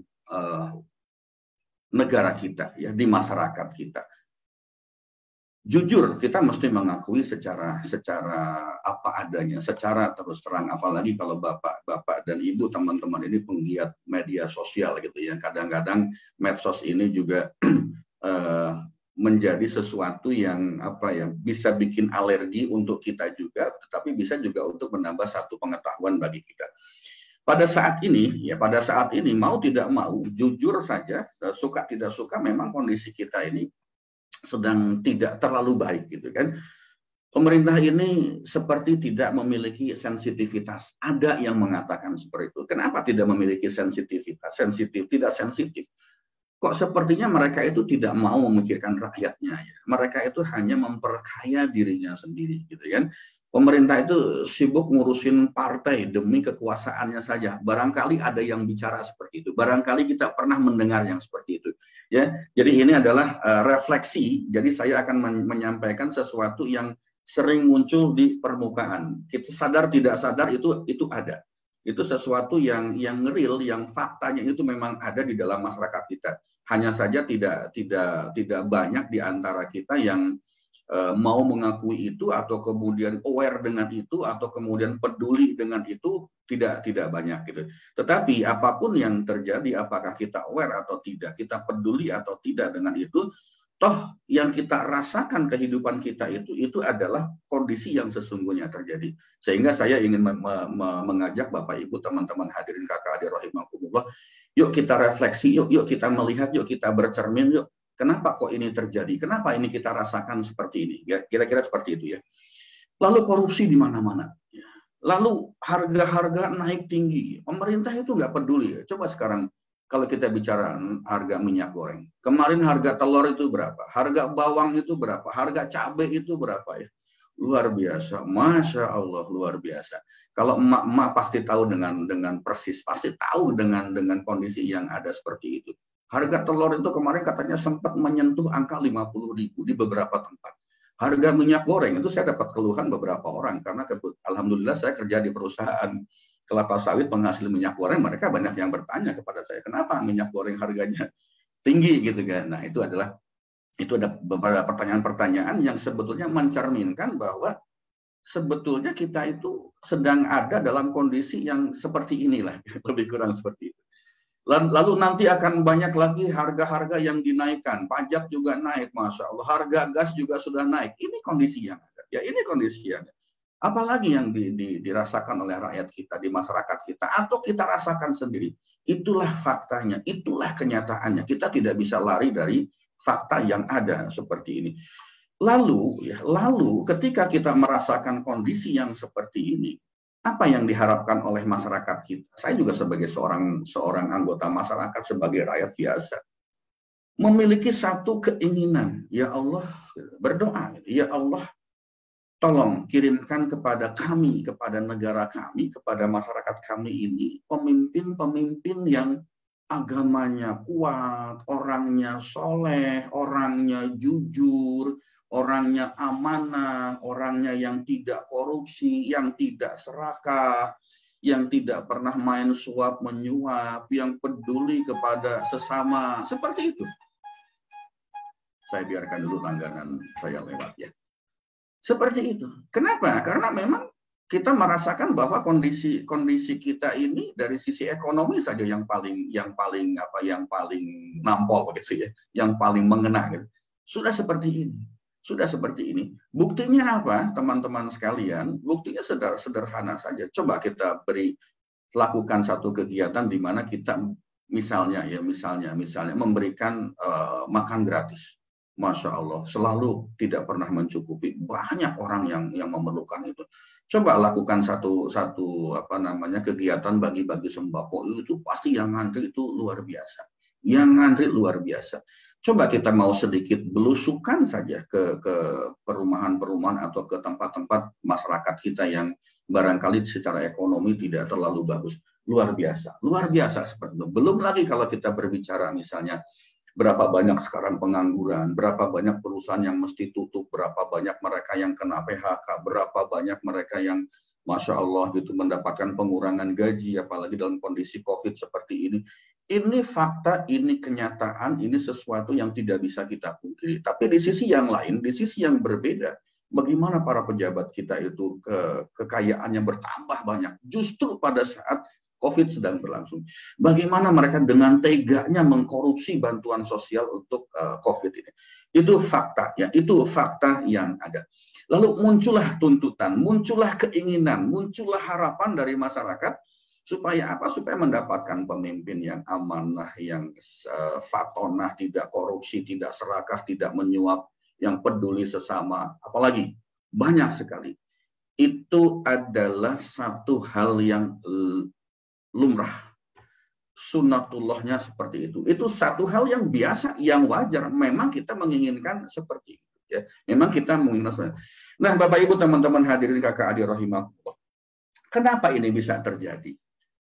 [SPEAKER 2] negara kita, ya, di masyarakat kita, jujur kita mesti mengakui secara apa adanya, secara terus terang, apalagi kalau bapak dan ibu teman-teman ini penggiat media sosial gitu ya. Kadang-kadang medsos ini juga menjadi sesuatu yang bisa bikin alergi untuk kita juga, tetapi bisa juga untuk menambah satu pengetahuan bagi kita. Pada saat ini mau tidak mau, jujur saja, suka tidak suka, memang kondisi kita ini sedang tidak terlalu baik gitu kan. Pemerintah ini seperti tidak memiliki sensitivitas. Ada yang mengatakan seperti itu. Kenapa tidak memiliki sensitivitas? Tidak sensitif. Kok sepertinya mereka itu tidak mau memikirkan rakyatnya ya. Mereka itu hanya memperkaya dirinya sendiri gitu kan. Pemerintah itu sibuk ngurusin partai demi kekuasaannya saja. Barangkali ada yang bicara seperti itu. Barangkali kita pernah mendengar yang seperti itu. Ya, jadi ini adalah refleksi. Jadi saya akan menyampaikan sesuatu yang sering muncul di permukaan. Kita sadar tidak sadar itu ada. Itu sesuatu yang real, yang faktanya itu memang ada di dalam masyarakat kita. Hanya saja tidak banyak di antara kita yang mau mengakui itu, atau kemudian aware dengan itu, atau kemudian peduli dengan itu, tidak banyak gitu. Tetapi apapun yang terjadi, apakah kita aware atau tidak, kita peduli atau tidak dengan itu, toh yang kita rasakan kehidupan kita itu adalah kondisi yang sesungguhnya terjadi. Sehingga saya ingin mengajak Bapak Ibu, teman-teman hadirin kakak adik rahimakumullah, yuk kita refleksi, yuk kita melihat, yuk kita bercermin, yuk. Kenapa kok ini terjadi? Kenapa ini kita rasakan seperti ini? Kira-kira seperti itu ya. Lalu korupsi di mana-mana. Lalu harga-harga naik tinggi. Pemerintah itu nggak peduli. Coba sekarang kalau kita bicara harga minyak goreng. Kemarin harga telur itu berapa? Harga bawang itu berapa? Harga cabai itu berapa ya? Luar biasa. Masya Allah, luar biasa. Kalau emak-emak pasti tahu dengan persis. Pasti tahu dengan kondisi yang ada seperti itu. Harga telur itu kemarin katanya sempat menyentuh angka 50.000 di beberapa tempat. Harga minyak goreng itu saya dapat keluhan beberapa orang, karena alhamdulillah saya kerja di perusahaan kelapa sawit penghasil minyak goreng. Mereka banyak yang bertanya kepada saya, kenapa minyak goreng harganya tinggi gitu kan. Nah itu ada beberapa pertanyaan-pertanyaan yang sebetulnya mencerminkan bahwa sebetulnya kita itu sedang ada dalam kondisi yang seperti inilah, lebih kurang seperti itu. Lalu nanti akan banyak lagi harga-harga yang dinaikkan, pajak juga naik, Masya Allah, harga gas juga sudah naik. Ini kondisi yang ada. Ya, ini kondisi yang ada. Apalagi yang dirasakan oleh rakyat kita, di masyarakat kita, atau kita rasakan sendiri. Itulah faktanya, itulah kenyataannya. Kita tidak bisa lari dari fakta yang ada seperti ini. Lalu ketika kita merasakan kondisi yang seperti ini, apa yang diharapkan oleh masyarakat kita? Saya juga sebagai seorang anggota masyarakat, sebagai rakyat biasa, memiliki satu keinginan, ya Allah, berdoa, ya Allah, tolong kirimkan kepada kami, kepada negara kami, kepada masyarakat kami ini, pemimpin-pemimpin yang agamanya kuat, orangnya soleh, orangnya jujur, orangnya amanah, orangnya yang tidak korupsi, yang tidak serakah, yang tidak pernah main suap menyuap, yang peduli kepada sesama, seperti itu. Saya biarkan dulu langganan saya lewat ya. Seperti itu. Kenapa? Karena memang kita merasakan bahwa kondisi kita ini dari sisi ekonomi saja yang paling nampol gitu ya, yang paling mengena gitu. Sudah seperti ini. Buktinya apa, teman-teman sekalian? Buktinya sederhana saja. Coba kita lakukan satu kegiatan di mana kita misalnya memberikan makan gratis. Masya Allah, selalu tidak pernah mencukupi. Banyak orang yang memerlukan itu. Coba lakukan satu kegiatan bagi-bagi sembako, itu pasti yang ngantri itu luar biasa. Coba kita mau sedikit belusukan saja ke perumahan-perumahan atau ke tempat-tempat masyarakat kita yang barangkali secara ekonomi tidak terlalu bagus. Luar biasa seperti itu. Belum lagi kalau kita berbicara misalnya berapa banyak sekarang pengangguran, berapa banyak perusahaan yang mesti tutup, berapa banyak mereka yang kena PHK, berapa banyak mereka yang Masya Allah gitu mendapatkan pengurangan gaji, apalagi dalam kondisi COVID seperti ini. Ini fakta, ini kenyataan, ini sesuatu yang tidak bisa kita pungkiri. Tapi di sisi yang lain, di sisi yang berbeda, bagaimana para pejabat kita itu kekayaannya bertambah banyak, justru pada saat COVID sedang berlangsung. Bagaimana mereka dengan teganya mengkorupsi bantuan sosial untuk COVID ini. Itu fakta, ya. Itu fakta yang ada. Lalu muncullah tuntutan, muncullah keinginan, muncullah harapan dari masyarakat supaya apa? Supaya mendapatkan pemimpin yang amanah, yang fatonah, tidak korupsi, tidak serakah, tidak menyuap, yang peduli sesama. Apalagi banyak sekali. Itu adalah satu hal yang lumrah, sunnatullahnya seperti itu. Itu satu hal yang biasa, yang wajar. Memang kita menginginkan seperti itu. Ya. Memang kita menginginkan seperti itu. Nah, Bapak Ibu, teman-teman hadirin kakak adik rahimahullah. Kenapa ini bisa terjadi?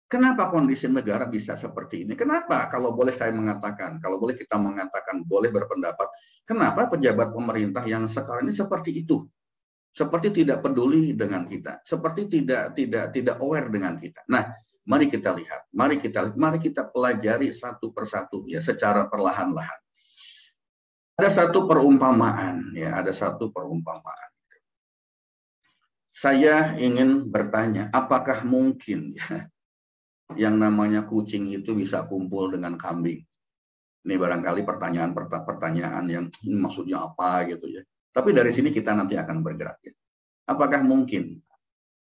[SPEAKER 2] Kenapa kondisi negara bisa seperti ini? Kenapa? Kalau boleh saya mengatakan, kalau boleh kita mengatakan, boleh berpendapat, kenapa pejabat pemerintah yang sekarang ini seperti itu? Seperti tidak peduli dengan kita, seperti tidak aware dengan kita. Nah, mari kita lihat, mari kita pelajari satu persatu ya secara perlahan-lahan. Ada satu perumpamaan ya, Saya ingin bertanya, apakah mungkin ya, yang namanya kucing itu bisa kumpul dengan kambing? Ini barangkali pertanyaan yang maksudnya apa gitu ya. Tapi dari sini kita nanti akan bergerak ya. Apakah mungkin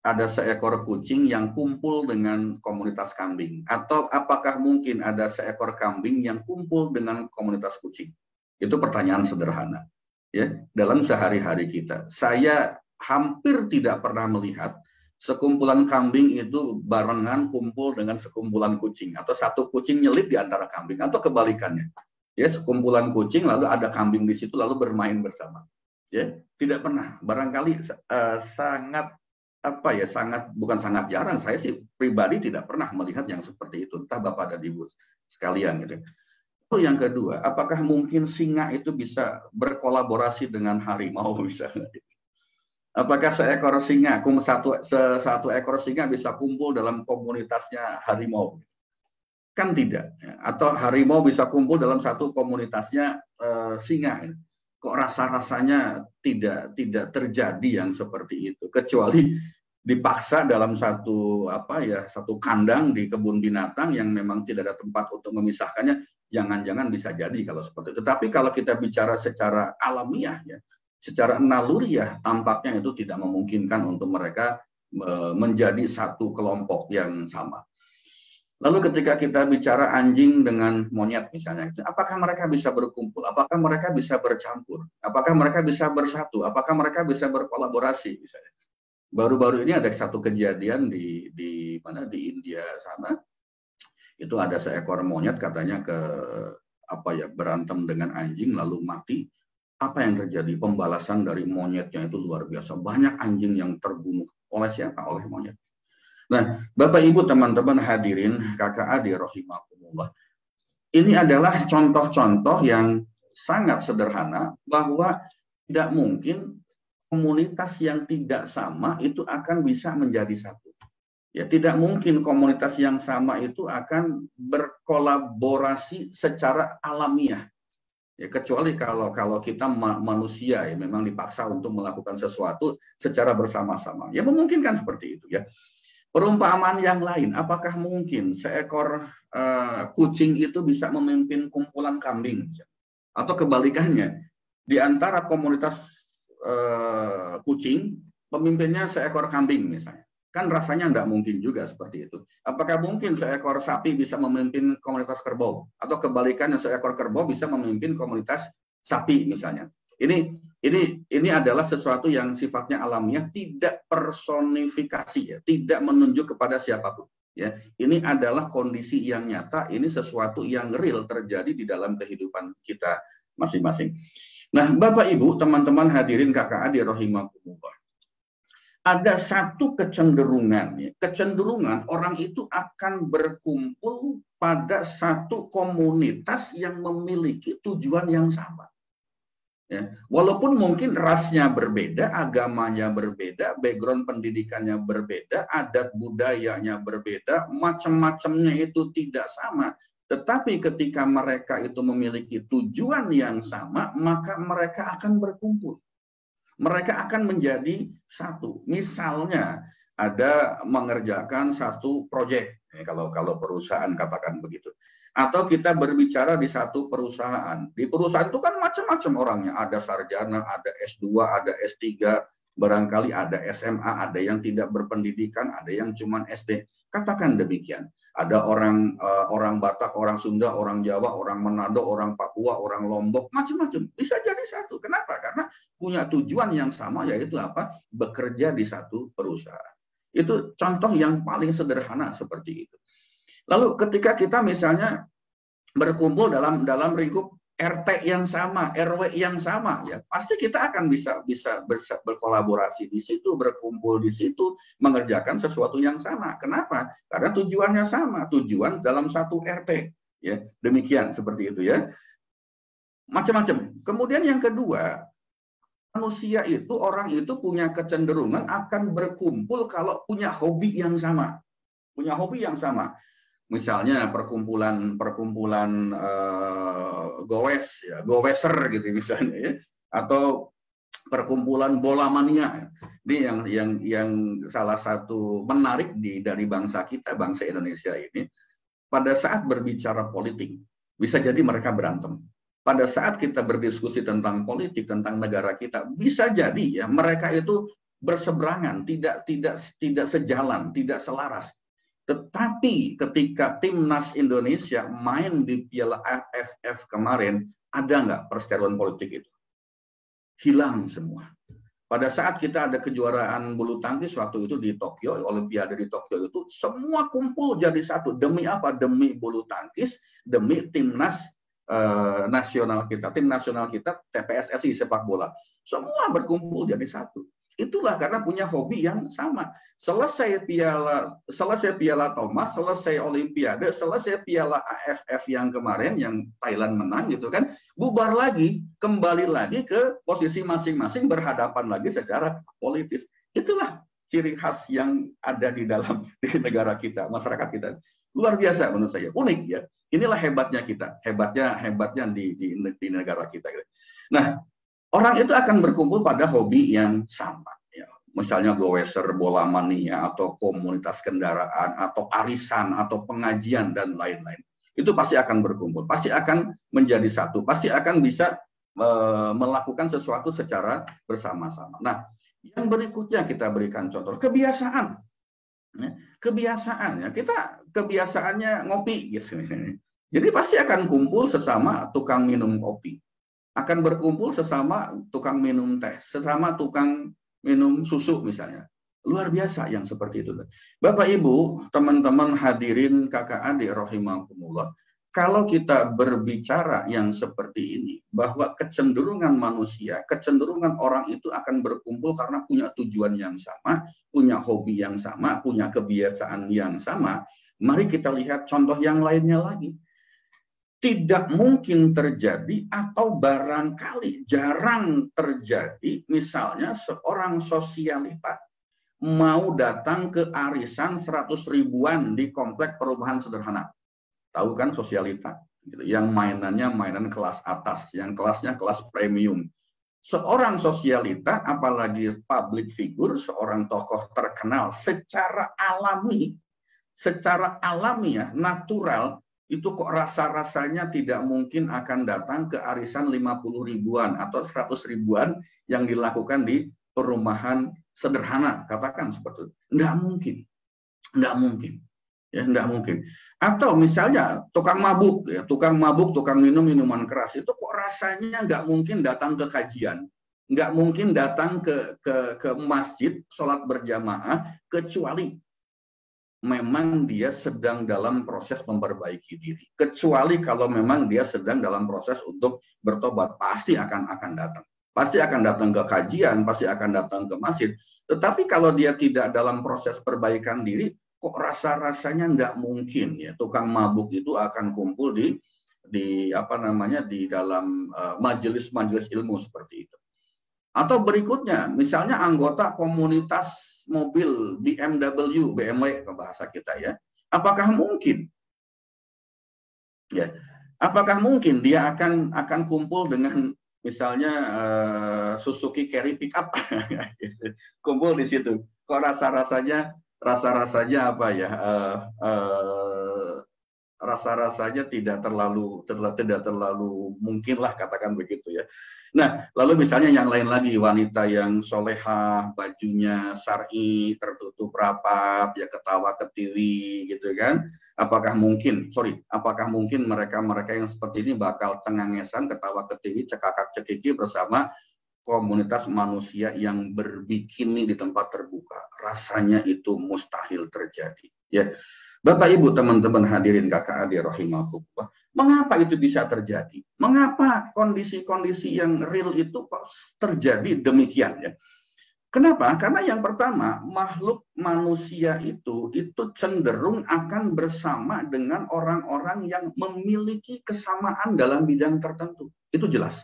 [SPEAKER 2] ada seekor kucing yang kumpul dengan komunitas kambing? Atau apakah mungkin ada seekor kambing yang kumpul dengan komunitas kucing? Itu pertanyaan sederhana. Ya, dalam sehari-hari kita, saya hampir tidak pernah melihat sekumpulan kambing itu barengan kumpul dengan sekumpulan kucing, atau satu kucing nyelip di antara kambing, atau kebalikannya. Ya, sekumpulan kucing lalu ada kambing di situ lalu bermain bersama. Ya, tidak pernah. Barangkali bukan sangat jarang, saya sih pribadi tidak pernah melihat yang seperti itu, entah Bapak dan Ibu sekalian gitu. Lalu yang kedua, apakah mungkin singa itu bisa berkolaborasi dengan harimau misalnya? Apakah satu ekor singa bisa kumpul dalam komunitasnya harimau? Kan tidak. Atau harimau bisa kumpul dalam satu komunitasnya singa. Kok rasa-rasanya tidak terjadi yang seperti itu, kecuali dipaksa dalam satu kandang di kebun binatang yang memang tidak ada tempat untuk memisahkannya. Jangan-jangan bisa jadi kalau seperti itu. Tapi kalau kita bicara secara alamiah ya, secara naluriah tampaknya itu tidak memungkinkan untuk mereka menjadi satu kelompok yang sama. Lalu ketika kita bicara anjing dengan monyet misalnya, apakah mereka bisa berkumpul? Apakah mereka bisa bercampur? Apakah mereka bisa bersatu? Apakah mereka bisa berkolaborasi misalnya? Baru-baru ini ada satu kejadian di India sana. Itu ada seekor monyet katanya berantem dengan anjing lalu mati. Apa yang terjadi? Pembalasan dari monyetnya itu luar biasa. Banyak anjing yang terbunuh. Oleh siapa? Oleh monyet. Nah, Bapak Ibu teman-teman hadirin kakak adik rahimahumullah. Ini adalah contoh-contoh yang sangat sederhana bahwa tidak mungkin komunitas yang tidak sama itu akan bisa menjadi satu. Ya, tidak mungkin komunitas yang sama itu akan berkolaborasi secara alamiah. Ya, kecuali kalau kita manusia ya memang dipaksa untuk melakukan sesuatu secara bersama-sama. Ya memungkinkan seperti itu ya. Perumpamaan yang lain, apakah mungkin seekor kucing itu bisa memimpin kumpulan kambing? Atau kebalikannya, di antara komunitas kucing, pemimpinnya seekor kambing misalnya. Kan rasanya tidak mungkin juga seperti itu. Apakah mungkin seekor sapi bisa memimpin komunitas kerbau? Atau kebalikannya, seekor kerbau bisa memimpin komunitas sapi misalnya. Ini adalah sesuatu yang sifatnya alamiah, tidak personifikasi ya, tidak menunjuk kepada siapapun. Ya, ini adalah kondisi yang nyata, ini sesuatu yang real terjadi di dalam kehidupan kita masing-masing. Nah, Bapak Ibu, teman-teman hadirin KKA rahimakumullah. Ada satu kecenderungan, ya. Kecenderungan orang itu akan berkumpul pada satu komunitas yang memiliki tujuan yang sama. Ya. Walaupun mungkin rasnya berbeda, agamanya berbeda, background pendidikannya berbeda, adat budayanya berbeda, macam-macamnya itu tidak sama. Tetapi ketika mereka itu memiliki tujuan yang sama, maka mereka akan berkumpul. Mereka akan menjadi satu. Misalnya ada mengerjakan satu proyek, kalau perusahaan katakan begitu. Atau kita berbicara di satu perusahaan. Di perusahaan itu kan macam-macam orangnya. Ada sarjana, ada S2, ada S3, barangkali ada SMA, ada yang tidak berpendidikan, ada yang cuma SD. Katakan demikian. Ada orang Batak, orang Sunda, orang Jawa, orang Manado, orang Papua, orang Lombok, macam-macam. Bisa jadi satu. Kenapa? Karena punya tujuan yang sama, yaitu apa? Bekerja di satu perusahaan. Itu contoh yang paling sederhana seperti itu. Lalu ketika kita misalnya berkumpul dalam lingkup RT yang sama, RW yang sama, ya pasti kita akan bisa berkolaborasi di situ, berkumpul di situ, mengerjakan sesuatu yang sama. Kenapa? Karena tujuannya sama, tujuan dalam satu RT. Ya, demikian seperti itu ya. Macam-macam. Kemudian yang kedua, manusia itu, orang itu punya kecenderungan akan berkumpul kalau punya hobi yang sama. Punya hobi yang sama. Misalnya perkumpulan goes ya, goeser gitu misalnya ya, atau perkumpulan bola mania. Ini yang salah satu menarik dari bangsa kita, bangsa Indonesia ini, pada saat berbicara politik bisa jadi mereka berantem. Pada saat kita berdiskusi tentang politik, tentang negara kita, bisa jadi ya mereka itu berseberangan, tidak sejalan, tidak selaras. Tetapi ketika timnas Indonesia main di Piala AFF kemarin, ada nggak perseteruan politik itu? Hilang semua. Pada saat kita ada kejuaraan bulu tangkis waktu itu di Tokyo, Olimpiade di Tokyo itu, semua kumpul jadi satu. Demi apa? Demi bulu tangkis, demi timnas nasional kita, tim nasional kita, TPSSI sepak bola. Semua berkumpul jadi satu. Itulah karena punya hobi yang sama. Selesai Piala Thomas, selesai Olimpiade, selesai Piala AFF yang kemarin, yang Thailand menang gitu kan, bubar lagi, kembali lagi ke posisi masing-masing, berhadapan lagi secara politis. Itulah ciri khas yang ada di negara kita, masyarakat kita. Luar biasa menurut saya, unik ya. Inilah hebatnya kita, hebatnya di negara kita. Nah, orang itu akan berkumpul pada hobi yang sama. Ya. Misalnya goeser, bola mania, atau komunitas kendaraan, atau arisan, atau pengajian, dan lain-lain. Itu pasti akan berkumpul, pasti akan menjadi satu, pasti akan bisa melakukan sesuatu secara bersama-sama. Nah, yang berikutnya kita berikan contoh, kebiasaan. Kebiasaannya, kita kebiasaannya ngopi. Gitu. Jadi pasti akan kumpul sesama tukang minum kopi. Akan berkumpul sesama tukang minum teh, sesama tukang minum susu misalnya. Luar biasa yang seperti itu. Bapak Ibu, teman-teman hadirin kakak adik rahimakumullah, kalau kita berbicara yang seperti ini, bahwa kecenderungan manusia, kecenderungan orang itu akan berkumpul karena punya tujuan yang sama, punya hobi yang sama, punya kebiasaan yang sama, mari kita lihat contoh yang lainnya lagi. Tidak mungkin terjadi atau barangkali jarang terjadi, misalnya seorang sosialita mau datang ke arisan 100 ribuan di komplek perumahan sederhana. Tahu kan sosialita? Yang mainannya mainan kelas atas, yang kelasnya kelas premium. Seorang sosialita, apalagi public figure, seorang tokoh terkenal secara alami ya, natural, itu kok rasa-rasanya tidak mungkin akan datang ke arisan 50 ribuan atau 100 ribuan yang dilakukan di perumahan sederhana, katakan seperti itu. Nggak mungkin. Nggak mungkin. Ya, nggak mungkin. Atau misalnya tukang mabuk, ya, tukang minum minuman keras, itu kok rasanya nggak mungkin datang ke kajian, nggak mungkin datang ke masjid, sholat berjamaah, kecuali memang dia sedang dalam proses memperbaiki diri. Kecuali kalau memang dia sedang dalam proses untuk bertobat, pasti akan datang. Pasti akan datang ke kajian, pasti akan datang ke masjid. Tetapi kalau dia tidak dalam proses perbaikan diri, kok rasa-rasanya nggak mungkin ya tukang mabuk itu akan kumpul di dalam majelis-majelis ilmu seperti itu. Atau berikutnya, misalnya anggota komunitas mobil BMW bahasa kita ya, apakah mungkin apakah mungkin dia akan kumpul dengan misalnya Suzuki Carry pickup kumpul di situ? Kok rasa-rasanya apa ya? Rasa-rasanya tidak terlalu mungkin lah, katakan begitu ya. Nah, lalu misalnya yang lain lagi, wanita yang solehah, bajunya syar'i, tertutup rapat, ya ketawa ketiwi gitu kan. Apakah mungkin mereka yang seperti ini bakal cengengesan, ketawa ketiwi, cekakak cekiki bersama komunitas manusia yang berbikini di tempat terbuka? Rasanya itu mustahil terjadi. Ya, Bapak Ibu, teman-teman hadirin kakak adik rahimahullah, mengapa itu bisa terjadi? Mengapa kondisi-kondisi yang real itu kok terjadi demikian ya? Kenapa? Karena yang pertama, makhluk manusia itu cenderung akan bersama dengan orang-orang yang memiliki kesamaan dalam bidang tertentu. Itu jelas.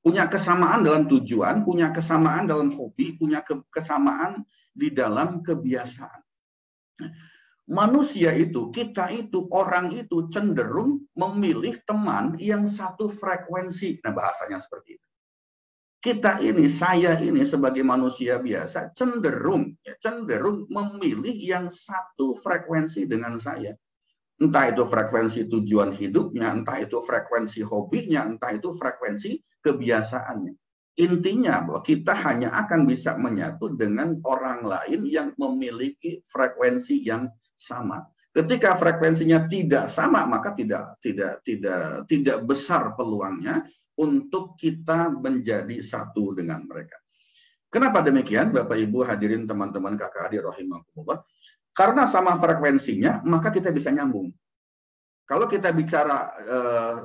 [SPEAKER 2] Punya kesamaan dalam tujuan, punya kesamaan dalam hobi, punya kesamaan di dalam kebiasaan. Manusia itu, orang itu cenderung memilih teman yang satu frekuensi. Nah, bahasanya seperti itu. Saya ini sebagai manusia biasa cenderung memilih yang satu frekuensi dengan saya. Entah itu frekuensi tujuan hidupnya, entah itu frekuensi hobinya, entah itu frekuensi kebiasaannya. Intinya bahwa kita hanya akan bisa menyatu dengan orang lain yang memiliki frekuensi yang sama. Ketika frekuensinya tidak sama, maka tidak besar peluangnya untuk kita menjadi satu dengan mereka. Kenapa demikian, Bapak Ibu hadirin teman-teman kakak adik rahimahumullah? Karena sama frekuensinya, maka kita bisa nyambung. Kalau kita bicara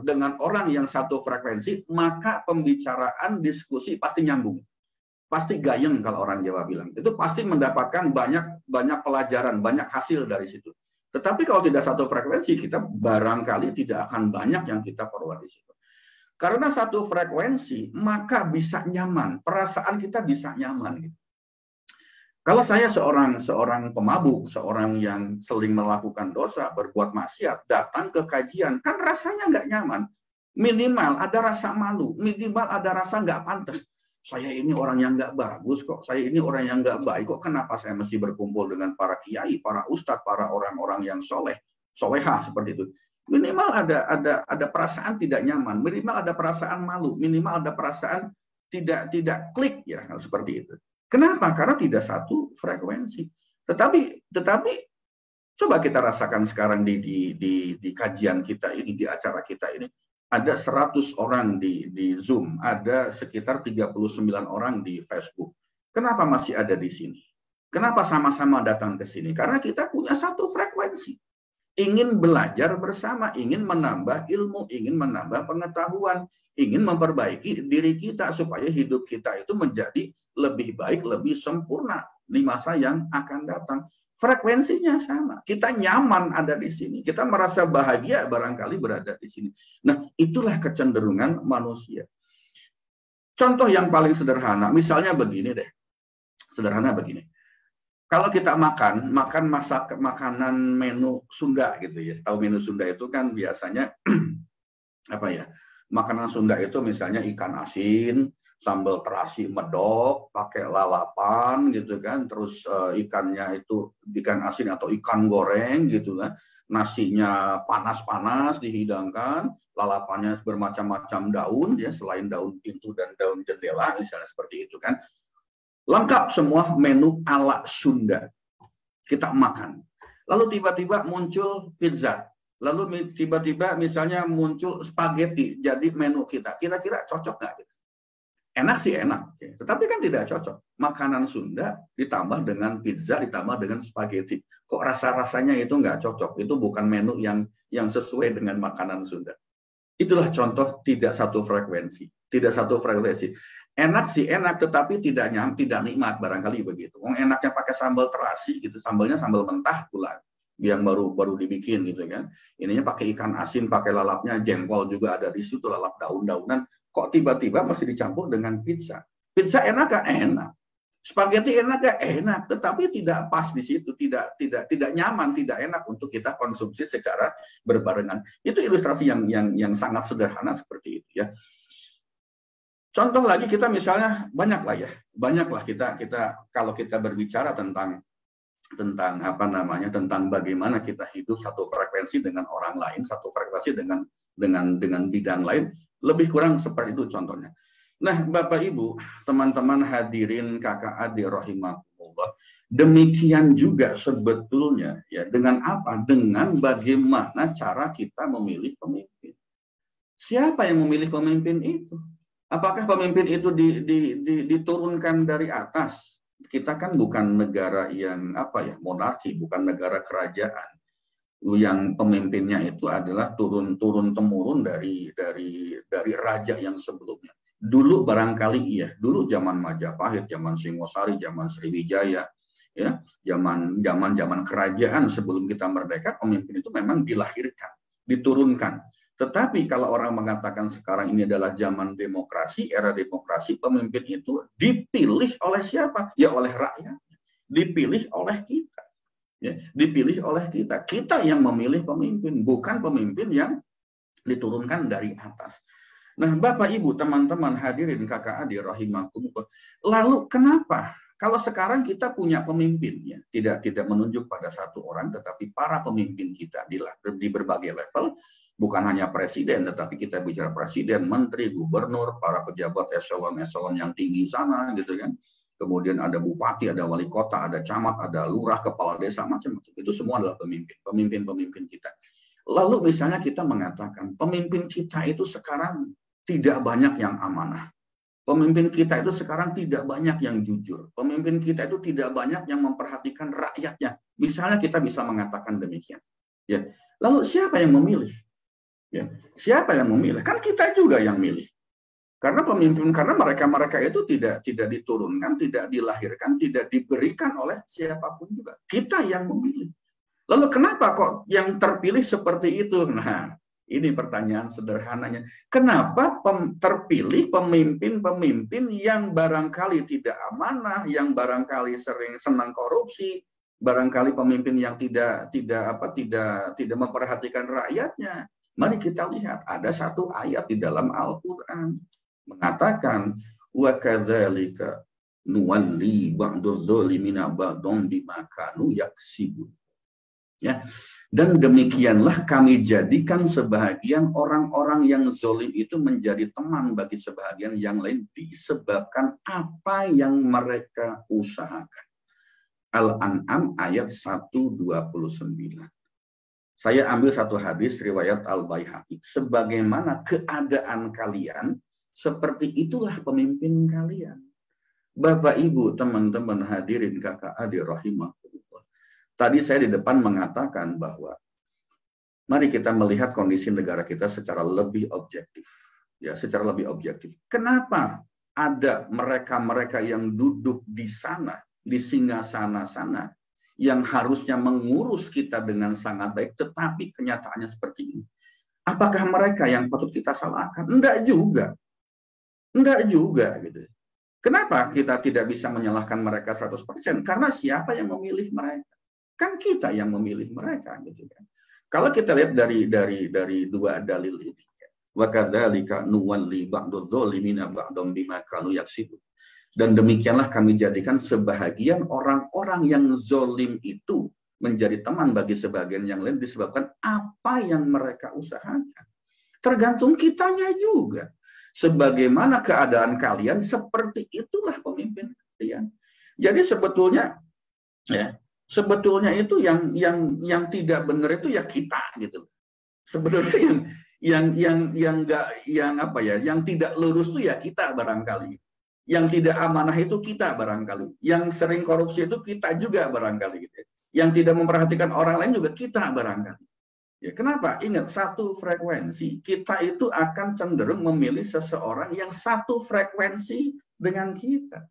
[SPEAKER 2] dengan orang yang satu frekuensi, maka pembicaraan, diskusi pasti nyambung. Pasti gayeng kalau orang Jawa bilang. Itu pasti mendapatkan banyak pelajaran, banyak hasil dari situ. Tetapi kalau tidak satu frekuensi, kita barangkali tidak akan banyak yang kita peroleh di situ. Karena satu frekuensi, maka bisa nyaman. Perasaan kita bisa nyaman. Gitu. Kalau saya seorang pemabuk, seorang yang sering melakukan dosa, berbuat maksiat, datang ke kajian, kan rasanya nggak nyaman. Minimal ada rasa malu, minimal ada rasa nggak pantas. Saya ini orang yang nggak bagus kok, saya ini orang yang nggak baik kok, kenapa saya mesti berkumpul dengan para kiai, para ustadz, para orang-orang yang solehah seperti itu. Minimal ada perasaan tidak nyaman, minimal ada perasaan malu, minimal ada perasaan tidak klik ya, seperti itu. Kenapa? Karena tidak satu frekuensi. Tetapi coba kita rasakan sekarang di kajian kita ini, di acara kita ini, ada 100 orang di Zoom, ada sekitar 39 orang di Facebook. Kenapa masih ada di sini? Kenapa sama-sama datang ke sini? Karena kita punya satu frekuensi. Ingin belajar bersama, ingin menambah ilmu, ingin menambah pengetahuan, ingin memperbaiki diri kita supaya hidup kita itu menjadi lebih baik, lebih sempurna di masa yang akan datang. Frekuensinya sama. Kita nyaman ada di sini. Kita merasa bahagia barangkali berada di sini. Nah, itulah kecenderungan manusia. Contoh yang paling sederhana, misalnya begini deh. Sederhana begini. Kalau kita makan makanan menu Sunda gitu ya. Tahu menu Sunda itu kan biasanya apa ya, makanan Sunda itu misalnya ikan asin, sambal terasi medok, pakai lalapan gitu kan, terus ikannya itu ikan asin atau ikan goreng gitu kan, nasinya panas-panas dihidangkan, lalapannya bermacam-macam daun ya, selain daun pintu dan daun jendela misalnya seperti itu kan, lengkap semua menu ala Sunda kita makan. Lalu tiba-tiba muncul pizza. Lalu tiba-tiba misalnya muncul spaghetti jadi menu kita. Kira-kira cocok nggak? Gitu? Enak sih enak, tetapi kan tidak cocok. Makanan Sunda ditambah dengan pizza, ditambah dengan spaghetti. Kok rasa-rasanya itu nggak cocok? Itu bukan menu yang sesuai dengan makanan Sunda. Itulah contoh tidak satu frekuensi. Tidak satu frekuensi. Enak sih enak, tetapi tidak nikmat barangkali begitu. Enaknya pakai sambal terasi gitu, sambalnya sambal mentah pula. Yang baru dibikin gitu kan. Ininya pakai ikan asin, pakai lalapnya, jengkol juga ada di situ, lalap daun-daunan. Kok tiba-tiba mesti dicampur dengan pizza? Pizza enak gak? Enak. Spaghetti enak gak? Enak. Tetapi tidak pas di situ, tidak nyaman, tidak enak untuk kita konsumsi secara berbarengan. Itu ilustrasi yang sangat sederhana seperti itu ya. Contoh lagi kita misalnya banyaklah kita kalau kita berbicara tentang apa namanya, tentang bagaimana kita hidup satu frekuensi dengan orang lain, satu frekuensi dengan bidang lain, lebih kurang seperti itu contohnya. Nah, Bapak Ibu, teman-teman hadirin kakak adik rahimakumullah, demikian juga sebetulnya ya, dengan apa? Dengan bagaimana cara kita memilih pemimpin. Siapa yang memilih pemimpin itu? Apakah pemimpin itu diturunkan dari atas? Kita kan bukan negara yang monarki, bukan negara kerajaan. Yang pemimpinnya itu adalah turun-temurun dari raja yang sebelumnya. Dulu barangkali iya, dulu zaman Majapahit, zaman Singosari, zaman Sriwijaya, ya, zaman kerajaan sebelum kita merdeka, pemimpin itu memang dilahirkan, diturunkan. Tetapi kalau orang mengatakan sekarang ini adalah zaman demokrasi, era demokrasi, pemimpin itu dipilih oleh siapa? Ya oleh rakyat. Dipilih oleh kita. Ya, dipilih oleh kita. Kita yang memilih pemimpin, bukan pemimpin yang diturunkan dari atas. Nah, Bapak Ibu, teman-teman hadirin kakak adik rahimakumullah. Lalu kenapa? Kalau sekarang kita punya pemimpin, ya, tidak menunjuk pada satu orang, tetapi para pemimpin kita di berbagai level. Bukan hanya presiden, tetapi kita bicara presiden, menteri, gubernur, para pejabat eselon-eselon yang tinggi sana, gitu kan. Kemudian ada bupati, ada wali kota, ada camat, ada lurah, kepala desa, macam-macam. Itu semua adalah pemimpin kita. Lalu misalnya kita mengatakan, pemimpin kita itu sekarang tidak banyak yang amanah. Pemimpin kita itu sekarang tidak banyak yang jujur. Pemimpin kita itu tidak banyak yang memperhatikan rakyatnya. Misalnya kita bisa mengatakan demikian. Ya. Lalu siapa yang memilih? Ya, siapa yang memilih? Kan kita juga yang milih. Karena mereka itu tidak diturunkan, tidak dilahirkan, tidak diberikan oleh siapapun juga. Kita yang memilih. Lalu kenapa kok yang terpilih seperti itu? Nah, ini pertanyaan sederhananya. Kenapa terpilih pemimpin-pemimpin yang barangkali tidak amanah, yang barangkali sering senang korupsi, barangkali pemimpin yang tidak memperhatikan rakyatnya? Mari kita lihat, ada satu ayat di dalam Al-Quran mengatakan wa kadzalika nuwalli ba'dadz zalimina ba'dhum bima kanu yaksibun. Ya. Dan demikianlah kami jadikan sebahagian orang-orang yang zalim itu menjadi teman bagi sebahagian yang lain disebabkan apa yang mereka usahakan. Al-An'am ayat 129. Saya ambil satu hadis riwayat Al-Baihaqi. Sebagaimana keadaan kalian, seperti itulah pemimpin kalian. Bapak, Ibu, teman-teman hadirin kakak adik rahimahullah. Tadi saya di depan mengatakan bahwa mari kita melihat kondisi negara kita secara lebih objektif. Ya, secara lebih objektif. Kenapa ada mereka-mereka yang duduk di sana, di singgasana sana, yang harusnya mengurus kita dengan sangat baik, tetapi kenyataannya seperti ini. Apakah mereka yang patut kita salahkan? Enggak juga. Enggak juga. Gitu. Kenapa kita tidak bisa menyalahkan mereka 100%? Karena siapa yang memilih mereka? Kan kita yang memilih mereka. Gitu kan. Kalau kita lihat dari dua dalil ini, Wa kadzalika nuwalli ba'dadz zalimina ba'dam bima kanu yaksibun. Dan demikianlah kami jadikan sebahagian orang-orang yang zolim itu menjadi teman bagi sebagian yang lain disebabkan apa yang mereka usahakan. Tergantung kitanya juga. Sebagaimana keadaan kalian, seperti itulah pemimpin kalian. Jadi sebetulnya itu yang tidak benar itu ya kita gitu. Sebetulnya yang tidak lurus itu ya kita barangkali. Yang tidak amanah itu kita barangkali. Yang sering korupsi itu kita juga barangkali gitu. Yang tidak memperhatikan orang lain juga kita barangkali. Ya, kenapa? Ingat, satu frekuensi, kita itu akan cenderung memilih seseorang yang satu frekuensi dengan kita.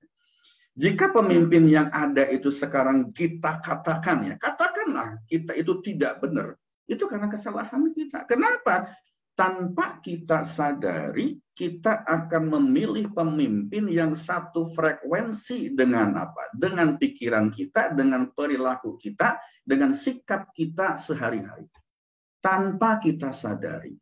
[SPEAKER 2] Jika pemimpin yang ada itu sekarang kita katakan ya, katakanlah kita itu tidak benar. Itu karena kesalahan kita. Kenapa? Tanpa kita sadari, kita akan memilih pemimpin yang satu frekuensi dengan apa? Dengan pikiran kita, dengan perilaku kita, dengan sikap kita sehari-hari. Tanpa kita sadari,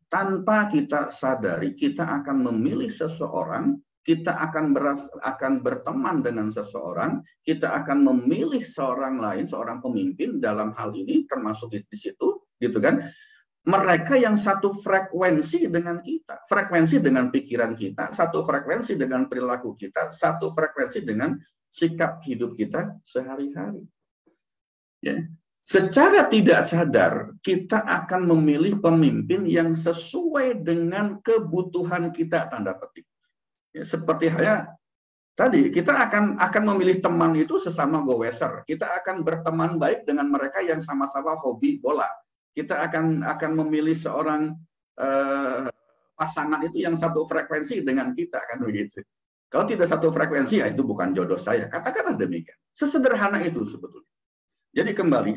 [SPEAKER 2] kita akan memilih seseorang, kita akan berteman dengan seseorang, kita akan memilih seorang lain, seorang pemimpin dalam hal ini, termasuk di situ, gitu kan? Mereka yang satu frekuensi dengan kita, frekuensi dengan pikiran kita, satu frekuensi dengan perilaku kita, satu frekuensi dengan sikap hidup kita sehari-hari. Ya. Secara tidak sadar, kita akan memilih pemimpin yang sesuai dengan kebutuhan kita, tanda petik. Ya, seperti halnya tadi, kita akan memilih teman itu sesama goweser. Kita akan berteman baik dengan mereka yang sama-sama hobi bola. Kita akan memilih seorang pasangan itu yang satu frekuensi dengan kita, kan begitu. Kalau tidak satu frekuensi, ya itu bukan jodoh saya. Katakanlah demikian. Sesederhana itu sebetulnya. Jadi kembali,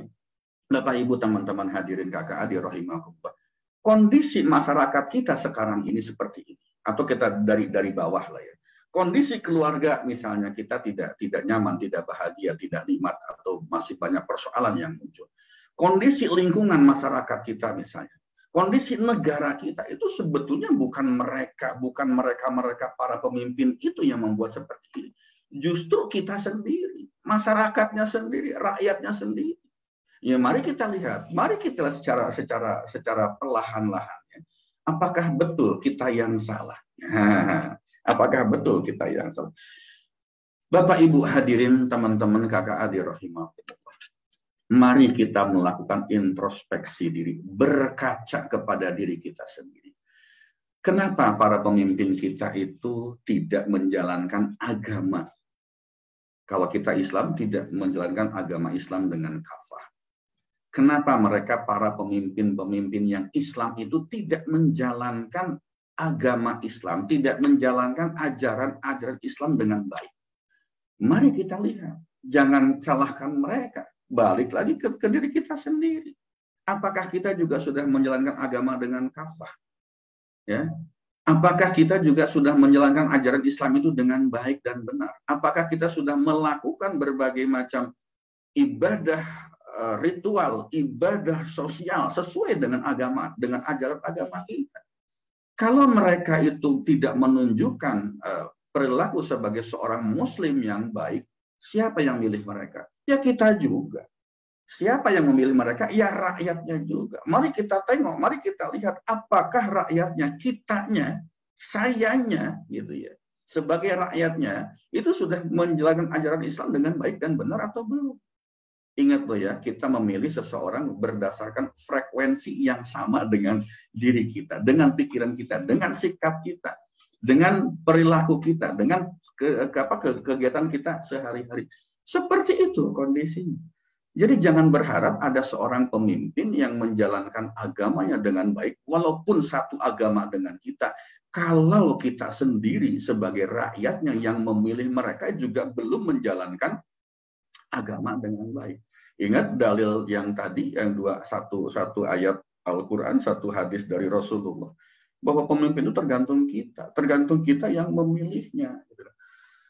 [SPEAKER 2] Bapak Ibu teman-teman hadirin kakak adik rahimahullah, kondisi masyarakat kita sekarang ini seperti ini, atau kita dari bawah lah ya. Kondisi keluarga misalnya kita tidak nyaman, tidak bahagia, tidak nikmat, atau masih banyak persoalan yang muncul. Kondisi lingkungan masyarakat kita misalnya, kondisi negara kita itu sebetulnya bukan mereka para pemimpin itu yang membuat seperti ini. Justru kita sendiri, masyarakatnya sendiri, rakyatnya sendiri. Ya mari kita lihat secara perlahan-lahan. Apakah betul kita yang salah? Apakah betul kita yang salah? Bapak Ibu hadirin, teman-teman kakak adik rahimahullah. Mari kita melakukan introspeksi diri, berkaca kepada diri kita sendiri. Kenapa para pemimpin kita itu tidak menjalankan agama? Kalau kita Islam tidak menjalankan agama Islam dengan kafah. Kenapa mereka para pemimpin-pemimpin yang Islam itu tidak menjalankan agama Islam, tidak menjalankan ajaran-ajaran Islam dengan baik? Mari kita lihat, jangan salahkan mereka. Balik lagi ke diri kita sendiri. Apakah kita juga sudah menjalankan agama dengan kafah? Ya. Apakah kita juga sudah menjalankan ajaran Islam itu dengan baik dan benar? Apakah kita sudah melakukan berbagai macam ibadah ritual, ibadah sosial sesuai dengan agama, dengan ajaran agama kita? Kalau mereka itu tidak menunjukkan perilaku sebagai seorang muslim yang baik, siapa yang milih mereka? Ya kita juga. Siapa yang memilih mereka? Ya rakyatnya juga. Mari kita tengok, mari kita lihat apakah rakyatnya, kitanya, sayanya, gitu ya. Sebagai rakyatnya, itu sudah menjalankan ajaran Islam dengan baik dan benar atau belum? Ingat loh ya, kita memilih seseorang berdasarkan frekuensi yang sama dengan diri kita, dengan pikiran kita, dengan sikap kita, dengan perilaku kita, dengan kegiatan kita sehari-hari. Seperti itu kondisinya. Jadi jangan berharap ada seorang pemimpin yang menjalankan agamanya dengan baik, walaupun satu agama dengan kita. Kalau kita sendiri sebagai rakyatnya yang memilih mereka juga belum menjalankan agama dengan baik. Ingat dalil yang tadi, yang satu ayat Al-Quran, satu hadis dari Rasulullah. Bahwa pemimpin itu tergantung kita yang memilihnya.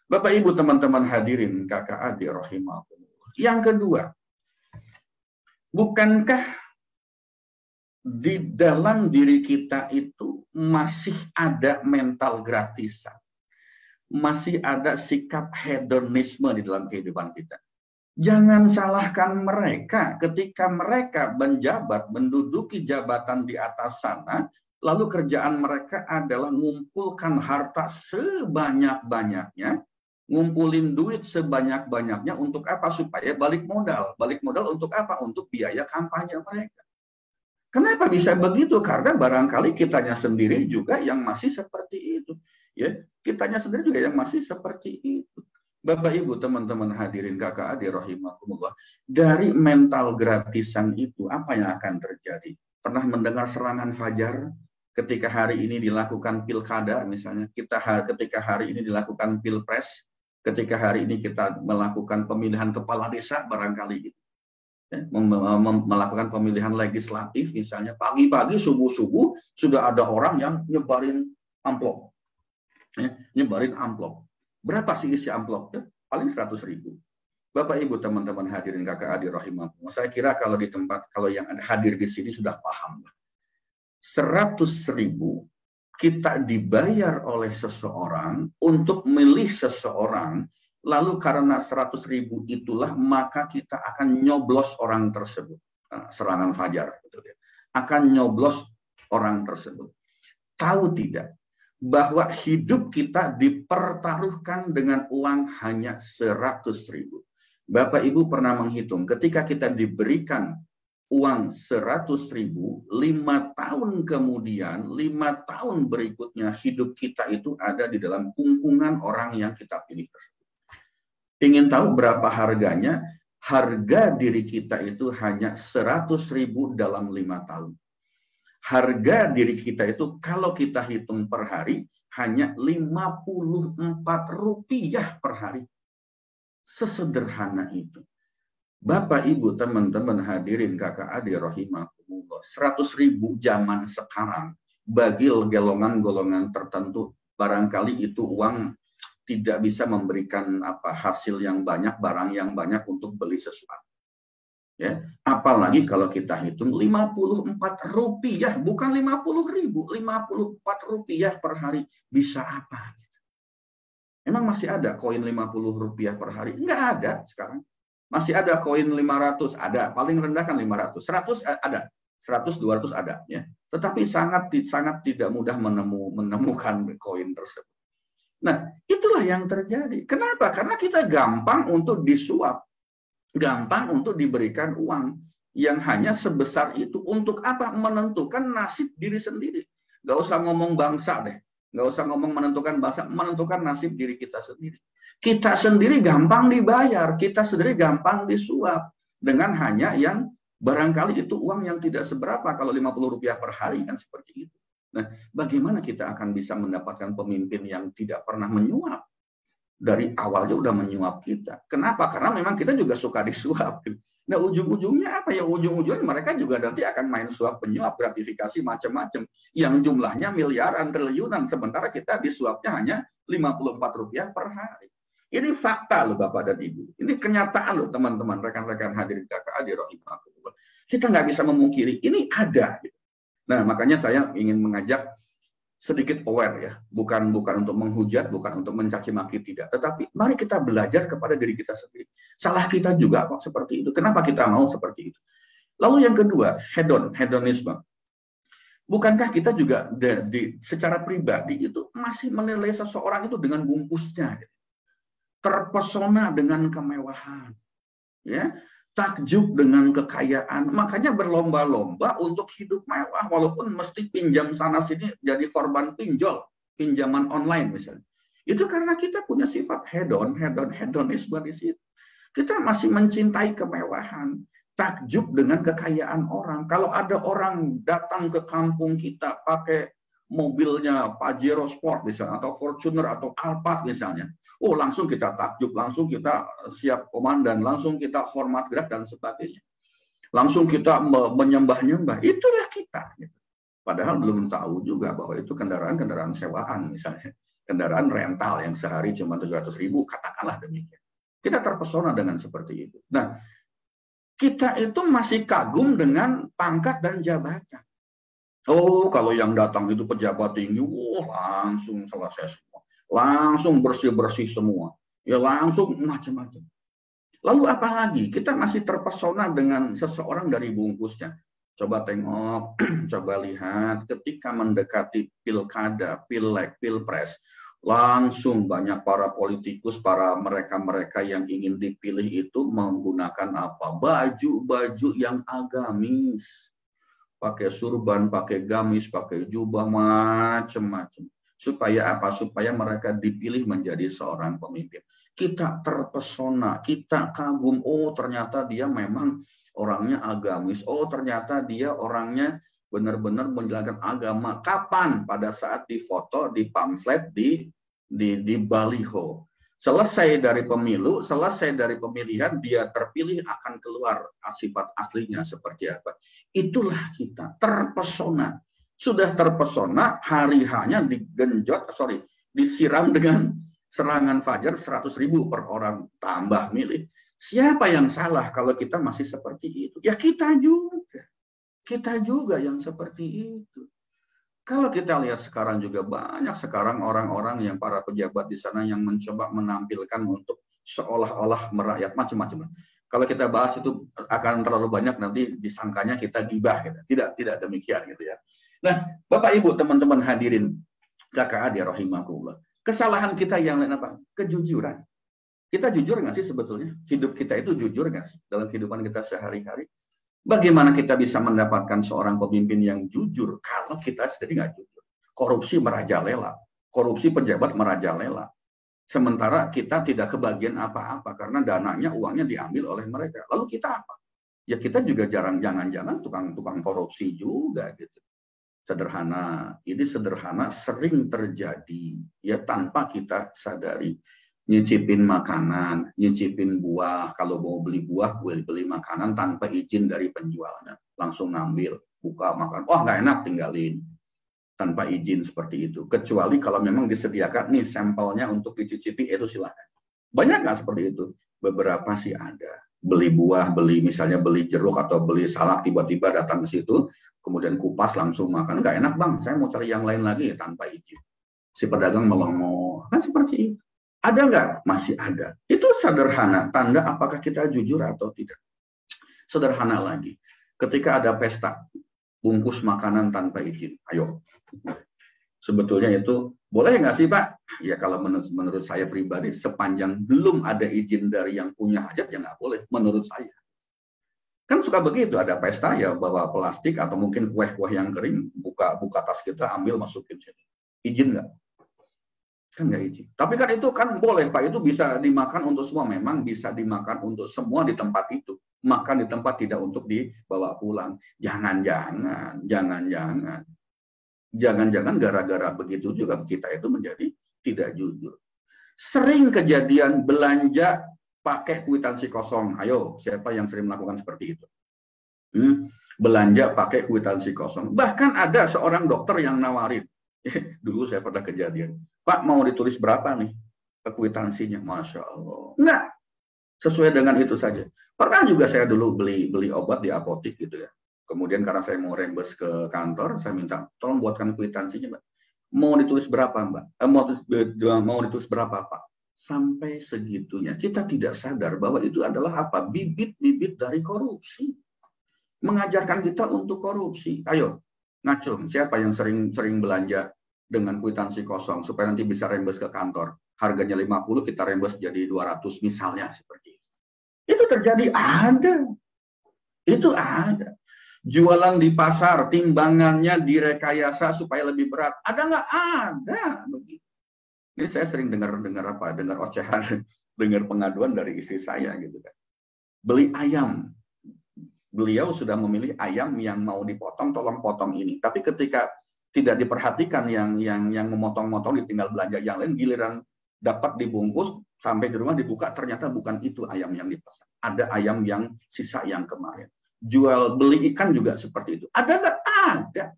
[SPEAKER 2] Bapak Ibu teman-teman hadirin kakak adik rahimahullah. Yang kedua, bukankah di dalam diri kita itu masih ada mental gratisan. Masih ada sikap hedonisme di dalam kehidupan kita. Jangan salahkan mereka ketika mereka menjabat, menduduki jabatan di atas sana, lalu kerjaan mereka adalah mengumpulkan harta sebanyak-banyaknya, ngumpulin duit sebanyak-banyaknya untuk apa? Supaya balik modal. Balik modal untuk apa? Untuk biaya kampanye mereka. Kenapa bisa begitu? Karena barangkali kitanya sendiri juga yang masih seperti itu. Ya, kitanya sendiri juga yang masih seperti itu. Bapak Ibu, teman-teman hadirin kakak adik rahimakumullah, dari mental gratisan itu apa yang akan terjadi? Pernah mendengar serangan fajar ketika hari ini dilakukan pilkada misalnya, ketika hari ini dilakukan pilpres, ketika hari ini kita melakukan pemilihan kepala desa barangkali gitu. Ya, melakukan pemilihan legislatif misalnya, pagi-pagi subuh-subuh sudah ada orang yang nyebarin amplop. Ya, nyebarin amplop. Berapa sih isi amplopnya? Paling 100.000. Bapak Ibu teman-teman hadirin kakak adik rahimahullah, saya kira kalau di tempat, kalau yang hadir di sini sudah paham. 100.000 kita dibayar oleh seseorang untuk milih seseorang, lalu karena 100.000 itulah maka kita akan nyoblos orang tersebut. Serangan fajar gitu ya. Akan nyoblos orang tersebut. Tahu tidak bahwa hidup kita dipertaruhkan dengan uang hanya 100.000. Bapak Ibu pernah menghitung ketika kita diberikan uang 100.000, 5 tahun kemudian, 5 tahun berikutnya hidup kita itu ada di dalam kungkungan orang yang kita pilih tersebut. Ingin tahu berapa harganya? Harga diri kita itu hanya 100.000 dalam 5 tahun. Harga diri kita itu kalau kita hitung per hari hanya Rp54 per hari. Sesederhana itu. Bapak, Ibu, teman-teman hadirin kakak adik rahimahumullah, 100.000 zaman sekarang bagi golongan-golongan tertentu barangkali itu uang tidak bisa memberikan hasil yang banyak, barang yang banyak untuk beli sesuatu. Ya, apalagi kalau kita hitung Rp54, bukan 50.000, Rp54 per hari bisa apa? Emang masih ada koin Rp50 per hari? Enggak ada sekarang. Masih ada koin 500, ada. Paling rendah kan 500. 100 ada. 100, 200 ada. Ya. Tetapi sangat tidak mudah menemukan koin tersebut. Nah, itulah yang terjadi. Kenapa? Karena kita gampang untuk disuap. Gampang untuk diberikan uang yang hanya sebesar itu. Untuk apa? Menentukan nasib diri sendiri. Gak usah ngomong bangsa deh. Gak usah ngomong menentukan bangsa. Menentukan nasib diri kita sendiri. Kita sendiri gampang dibayar. Kita sendiri gampang disuap. Dengan hanya yang barangkali itu uang yang tidak seberapa. Kalau Rp50 per hari kan seperti itu. Nah, bagaimana kita akan bisa mendapatkan pemimpin yang tidak pernah menyuap? Dari awalnya udah menyuap kita. Kenapa? Karena memang kita juga suka disuap. Nah, ujung-ujungnya apa ya? Ujung-ujungnya mereka juga nanti akan main suap penyuap, gratifikasi macam-macam. Yang jumlahnya miliaran, triliunan. Sementara kita disuapnya hanya Rp54 per hari. Ini fakta loh Bapak dan Ibu. Ini kenyataan loh teman-teman, rekan-rekan hadirin kakak adik rahimahumullah. Kita nggak bisa memungkiri. Ini ada. Nah, makanya saya ingin mengajak sedikit aware ya, bukan untuk menghujat, bukan untuk mencaci maki, tidak, tetapi mari kita belajar kepada diri kita sendiri. Salah kita juga kok seperti itu. Kenapa kita mau seperti itu? Lalu yang kedua, hedonisme. Bukankah kita juga secara pribadi itu masih menilai seseorang itu dengan bungkusnya, gitu. Terpesona dengan kemewahan, ya. Takjub dengan kekayaan, makanya berlomba-lomba untuk hidup mewah, walaupun mesti pinjam sana sini jadi korban pinjol, pinjaman online misalnya. Itu karena kita punya sifat hedonisme di situ. Kita masih mencintai kemewahan, takjub dengan kekayaan orang. Kalau ada orang datang ke kampung kita pakai mobilnya Pajero Sport misalnya, atau Fortuner atau Alphard misalnya, oh langsung kita takjub, langsung kita siap komandan, langsung kita hormat gerak dan sebagainya, langsung kita menyembah-nyembah. Itulah kita. Padahal belum tahu juga bahwa itu kendaraan sewaan misalnya, kendaraan rental yang sehari cuma 700.000, katakanlah demikian. Kita terpesona dengan seperti itu. Nah, kita itu masih kagum dengan pangkat dan jabatan. Oh, kalau yang datang itu pejabat tinggi, langsung selesai semua. Langsung bersih-bersih semua. Ya langsung macam-macam. Lalu apa lagi? Kita masih terpesona dengan seseorang dari bungkusnya. Coba tengok, coba lihat ketika mendekati pilkada, pileg, pilpres, langsung banyak para politikus, para mereka-mereka yang ingin dipilih itu menggunakan apa? Baju-baju yang agamis. Pakai surban, pakai gamis, pakai jubah, macam-macam. Supaya apa? Supaya mereka dipilih menjadi seorang pemimpin. Kita terpesona, kita kagum. Oh, ternyata dia memang orangnya agamis. Oh, ternyata dia orangnya benar-benar menjalankan agama. Kapan? Pada saat difoto, di pamflet, di baliho. Selesai dari pemilu, selesai dari pemilihan, dia terpilih akan keluar sifat aslinya seperti apa. Itulah kita, terpesona. Sudah terpesona, hari-hanya disiram dengan serangan fajar 100.000 per orang, tambah milih. Siapa yang salah kalau kita masih seperti itu? Ya kita juga. Kita juga yang seperti itu. Kalau kita lihat sekarang juga banyak sekarang orang-orang yang para pejabat di sana yang mencoba menampilkan untuk seolah-olah merakyat macam-macam. Kalau kita bahas itu akan terlalu banyak, nanti disangkanya kita gibah gitu. Tidak demikian gitu ya. Nah, Bapak Ibu, teman-teman hadirin, kakak adik rahimakumullah. Kesalahan kita yang lain apa? Kejujuran. Kita jujur nggak sih sebetulnya? Hidup kita itu jujur nggak sih dalam kehidupan kita sehari-hari? Bagaimana kita bisa mendapatkan seorang pemimpin yang jujur kalau kita sendiri nggak jujur? Korupsi merajalela, korupsi pejabat merajalela. Sementara kita tidak kebagian apa-apa karena dananya, uangnya diambil oleh mereka. Lalu kita apa? Ya kita juga jangan-jangan tukang korupsi juga gitu. Sederhana, ini sederhana sering terjadi ya tanpa kita sadari. Nyicipin makanan, nyicipin buah. Kalau mau beli buah, beli makanan tanpa izin dari penjualnya. Langsung ngambil, buka, makan. Oh, nggak enak, tinggalin. Tanpa izin seperti itu. Kecuali kalau memang disediakan, nih sampelnya untuk dicicipi, itu silakan. Banyak nggak seperti itu? Beberapa sih ada. Beli buah, misalnya beli jeruk atau beli salak, tiba-tiba datang ke situ, kemudian kupas langsung makan. Nggak enak bang, saya mau cari yang lain lagi tanpa izin. Si pedagang melongo. Kan seperti itu. Ada nggak? Masih ada. Itu sederhana, tanda apakah kita jujur atau tidak. Sederhana lagi. Ketika ada pesta, bungkus makanan tanpa izin. Ayo. Sebetulnya itu, boleh nggak sih Pak? Ya kalau menurut saya pribadi, sepanjang belum ada izin dari yang punya hajat, ya nggak boleh, menurut saya. Kan suka begitu, ada pesta ya bawa plastik atau mungkin kue-kue yang kering, buka tas kita, ambil, masukin sini. Izin nggak? Kan nggak izin. Tapi kan itu kan boleh Pak, itu bisa dimakan untuk semua. Memang bisa dimakan untuk semua di tempat itu. Makan di tempat, tidak untuk dibawa pulang. Jangan-jangan gara-gara begitu juga kita itu menjadi tidak jujur. Sering kejadian belanja pakai kwitansi kosong. Ayo, siapa yang sering melakukan seperti itu? Belanja pakai kwitansi kosong. Bahkan ada seorang dokter yang nawarin. Dulu saya pernah kejadian. Pak, mau ditulis berapa nih kwitansinya? Masya Allah. Enggak. Sesuai dengan itu saja. Pernah juga saya dulu beli obat di apotik gitu ya. Kemudian karena saya mau reimburse ke kantor, saya minta tolong buatkan kwitansinya, Mbak. Mau ditulis berapa, Mbak? Mau ditulis berapa, Pak? Sampai segitunya. Kita tidak sadar bahwa itu adalah apa? Bibit-bibit dari korupsi. Mengajarkan kita untuk korupsi. Ayo, ngacung. Siapa yang sering belanja dengan kwitansi kosong supaya nanti bisa reimburse ke kantor? Harganya 50, kita reimburse jadi 200 misalnya seperti itu. Itu terjadi, ada. Itu ada. Jualan di pasar, timbangannya direkayasa supaya lebih berat. Ada nggak? Ada. Begitu. Ini saya sering dengar ocehan, dengar pengaduan dari istri saya gitu kan. Beli ayam. Beliau sudah memilih ayam yang mau dipotong, tolong potong ini. Tapi ketika tidak diperhatikan yang memotong-motong, ditinggal belanja yang lain, giliran dapat dibungkus, sampai di rumah dibuka, ternyata bukan itu ayam yang dipesan. Ada ayam yang sisa yang kemarin. Jual beli ikan juga seperti itu. Ada nggak? Ada.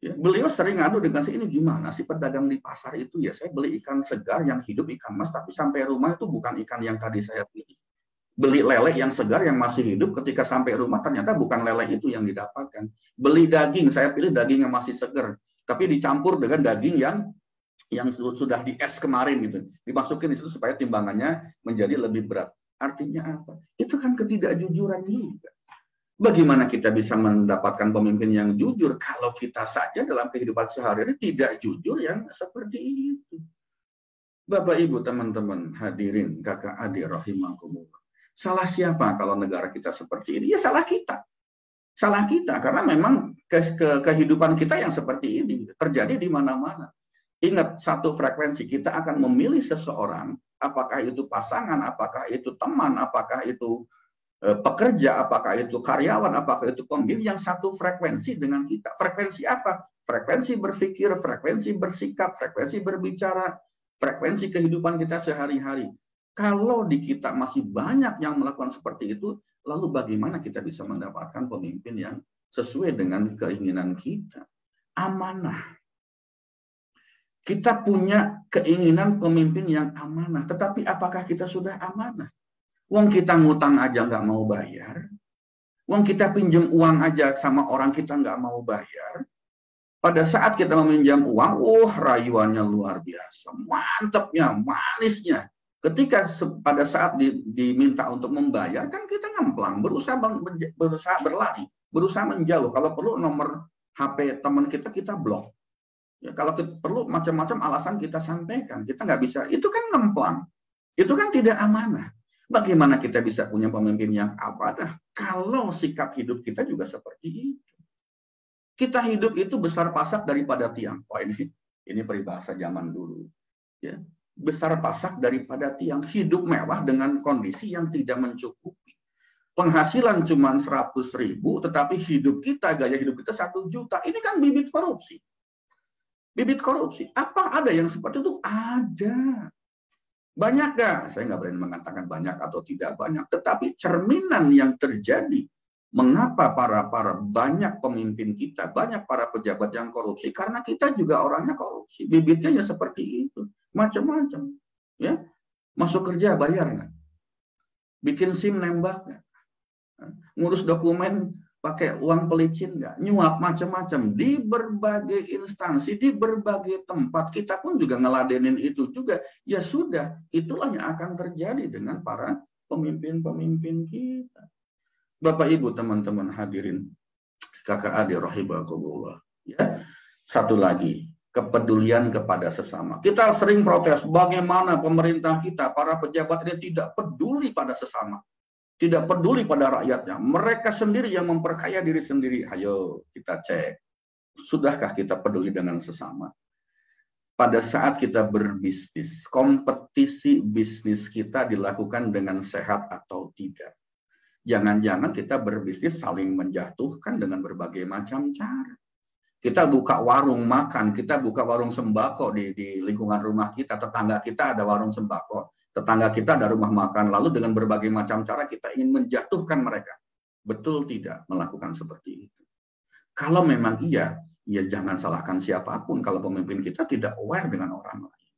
[SPEAKER 2] Ya, beliau sering ngadu dengan saya, ini gimana sih pedagang di pasar itu? Ya saya beli ikan segar yang hidup, ikan mas, tapi sampai rumah itu bukan ikan yang tadi saya pilih. Beli lele yang segar yang masih hidup, ketika sampai rumah ternyata bukan lele itu yang didapatkan. Beli daging, saya pilih daging yang masih segar, tapi dicampur dengan daging yang sudah di es kemarin gitu. Dimasukin di situ supaya timbangannya menjadi lebih berat. Artinya apa? Itu kan ketidakjujuran juga. Bagaimana kita bisa mendapatkan pemimpin yang jujur kalau kita saja dalam kehidupan sehari-hari tidak jujur yang seperti itu? Bapak, Ibu, teman-teman, hadirin, kakak, adik, rahimakumullah. Salah siapa kalau negara kita seperti ini? Ya salah kita. Salah kita, karena memang kehidupan kita yang seperti ini terjadi di mana-mana. Ingat, satu frekuensi, kita akan memilih seseorang, apakah itu pasangan, apakah itu teman, apakah itu pekerja, apakah itu karyawan, apakah itu pemimpin yang satu frekuensi dengan kita. Frekuensi apa? Frekuensi berpikir, frekuensi bersikap, frekuensi berbicara, frekuensi kehidupan kita sehari-hari. Kalau di kita masih banyak yang melakukan seperti itu, lalu bagaimana kita bisa mendapatkan pemimpin yang sesuai dengan keinginan kita? Amanah. Kita punya keinginan pemimpin yang amanah, tetapi apakah kita sudah amanah? Wong kita ngutang aja nggak mau bayar. Wong kita pinjam uang aja sama orang kita nggak mau bayar. Pada saat kita meminjam uang, rayuannya luar biasa. Mantapnya, manisnya. Ketika pada saat diminta untuk membayar, kan kita ngemplang, berusaha berlari, berusaha menjauh. Kalau perlu nomor HP teman kita blok. Ya, kalau perlu macam-macam alasan kita sampaikan, kita nggak bisa. Itu kan ngemplang. Itu kan tidak amanah. Bagaimana kita bisa punya pemimpin yang amanah kalau sikap hidup kita juga seperti itu? Kita hidup itu besar pasak daripada tiang. Oh, ini peribahasa zaman dulu. Ya. Besar pasak daripada tiang. Hidup mewah dengan kondisi yang tidak mencukupi. Penghasilan cuma 100.000, tetapi hidup kita, gaya hidup kita 1 juta. Ini kan bibit korupsi. Bibit korupsi. Apa ada yang seperti itu? Ada. Banyak nggak? Saya nggak berani mengatakan banyak atau tidak banyak. Tetapi cerminan yang terjadi. Mengapa para banyak pemimpin kita, banyak para pejabat yang korupsi? Karena kita juga orangnya korupsi. Bibitnya ya seperti itu. Macam-macam. Ya. Masuk kerja bayar nggak? Bikin SIM nembak nggak? Ngurus dokumen pakai uang pelicin nggak? Nyuap macam-macam. Di berbagai instansi, di berbagai tempat, kita pun juga ngeladenin itu juga. Ya sudah, itulah yang akan terjadi dengan para pemimpin-pemimpin kita. Bapak, Ibu, teman-teman hadirin, kakak adik rahimakumullah. Ya. Satu lagi, kepedulian kepada sesama. Kita sering protes bagaimana pemerintah kita, para pejabat ini tidak peduli pada sesama. Tidak peduli pada rakyatnya. Mereka sendiri yang memperkaya diri sendiri. Ayo kita cek. Sudahkah kita peduli dengan sesama? Pada saat kita berbisnis, kompetisi bisnis kita dilakukan dengan sehat atau tidak? Jangan-jangan kita berbisnis saling menjatuhkan dengan berbagai macam cara. Kita buka warung makan, kita buka warung sembako di lingkungan rumah kita, tetangga kita ada warung sembako, tetangga kita ada rumah makan, lalu dengan berbagai macam cara kita ingin menjatuhkan mereka. Betul tidak melakukan seperti itu? Kalau memang iya, ya jangan salahkan siapapun kalau pemimpin kita tidak aware dengan orang lain.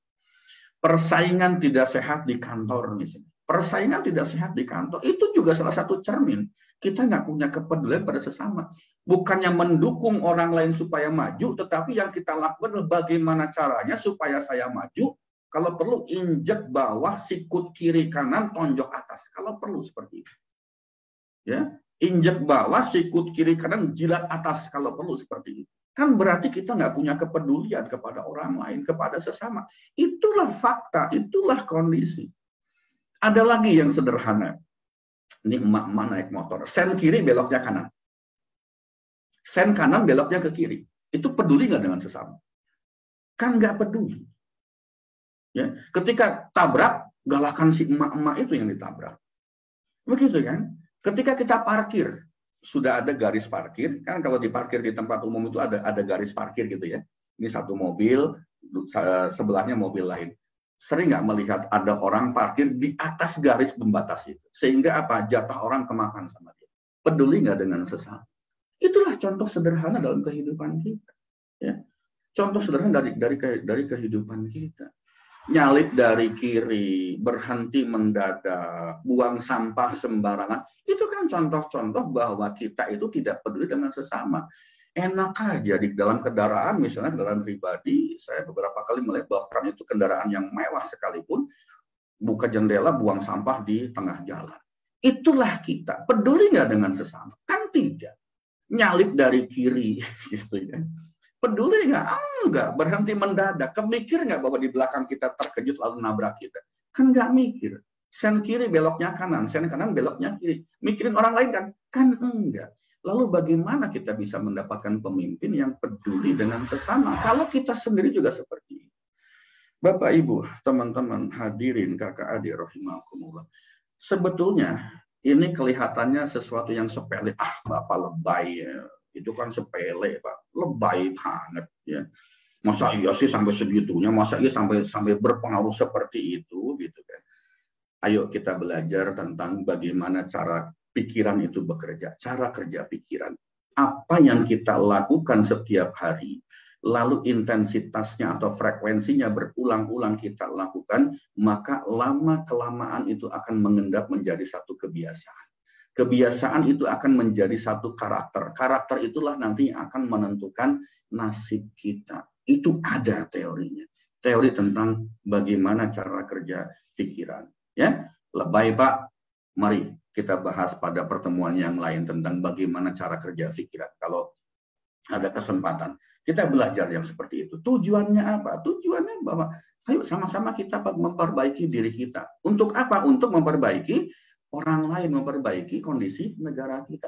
[SPEAKER 2] Persaingan tidak sehat di kantor misalnya. Persaingan tidak sehat di kantor, itu juga salah satu cermin. Kita nggak punya kepedulian pada sesama. Bukannya mendukung orang lain supaya maju, tetapi yang kita lakukan adalah bagaimana caranya supaya saya maju. Kalau perlu injek bawah, sikut kiri kanan, tonjok atas. Kalau perlu seperti itu. Ya, injek bawah, sikut kiri kanan, jilat atas. Kalau perlu seperti itu. Kan berarti kita nggak punya kepedulian kepada orang lain, kepada sesama. Itulah fakta, itulah kondisi. Ada lagi yang sederhana. Ini emak-emak naik motor. Sen kiri beloknya kanan. Sen kanan beloknya ke kiri. Itu peduli nggak dengan sesama? Kan nggak peduli. Ya, ketika tabrak, galakan si emak-emak itu yang ditabrak. Begitu kan? Ketika kita parkir, sudah ada garis parkir. Kan kalau diparkir di tempat umum itu ada garis parkir gitu ya. Ini satu mobil, sebelahnya mobil lain. Sering nggak melihat ada orang parkir di atas garis pembatas itu. Sehingga apa? Jatah orang kemakan sama dia. Peduli nggak dengan sesama? Itulah contoh sederhana dalam kehidupan kita. Ya. Contoh sederhana dari kehidupan kita. nyalip dari kiri, berhenti mendadak, buang sampah sembarangan. Itu kan contoh-contoh bahwa kita itu tidak peduli dengan sesama. Enak aja di dalam kendaraan, misalnya kendaraan pribadi, saya beberapa kali melihat bahkan itu kendaraan yang mewah sekalipun, buka jendela, buang sampah di tengah jalan. Itulah kita. Peduli nggak dengan sesama? Kan tidak. Nyalip dari kiri, gitu ya. Peduli nggak? Enggak. Berhenti mendadak. Kemikir nggak bahwa di belakang kita terkejut lalu nabrak kita? Kan nggak mikir. Sen kiri beloknya kanan, sen kanan beloknya kiri. Mikirin orang lain kan? Kan enggak. Lalu bagaimana kita bisa mendapatkan pemimpin yang peduli dengan sesama? Kalau kita sendiri juga seperti itu. Bapak, Ibu, teman-teman, hadirin, kakak adik, rahimakumullah. Sebetulnya ini kelihatannya sesuatu yang sepele. Bapak lebay ya. Itu kan sepele, Pak. Lebay banget ya. Masa iya sih sampai segitunya? Masa iya sampai berpengaruh seperti itu gitu kan. Ayo kita belajar tentang bagaimana cara pikiran itu bekerja, cara kerja pikiran. Apa yang kita lakukan setiap hari, lalu intensitasnya atau frekuensinya berulang-ulang kita lakukan, maka lama-kelamaan itu akan mengendap menjadi satu kebiasaan. Kebiasaan itu akan menjadi satu karakter. Karakter itulah nanti akan menentukan nasib kita. Itu ada teorinya. Teori tentang bagaimana cara kerja pikiran. Ya, lebay Pak. Mari kita bahas pada pertemuan yang lain tentang bagaimana cara kerja pikiran. Kalau ada kesempatan, kita belajar yang seperti itu. Tujuannya apa? Tujuannya bahwa ayo sama-sama kita memperbaiki diri kita. Untuk apa? Untuk memperbaiki orang lain, memperbaiki kondisi negara kita.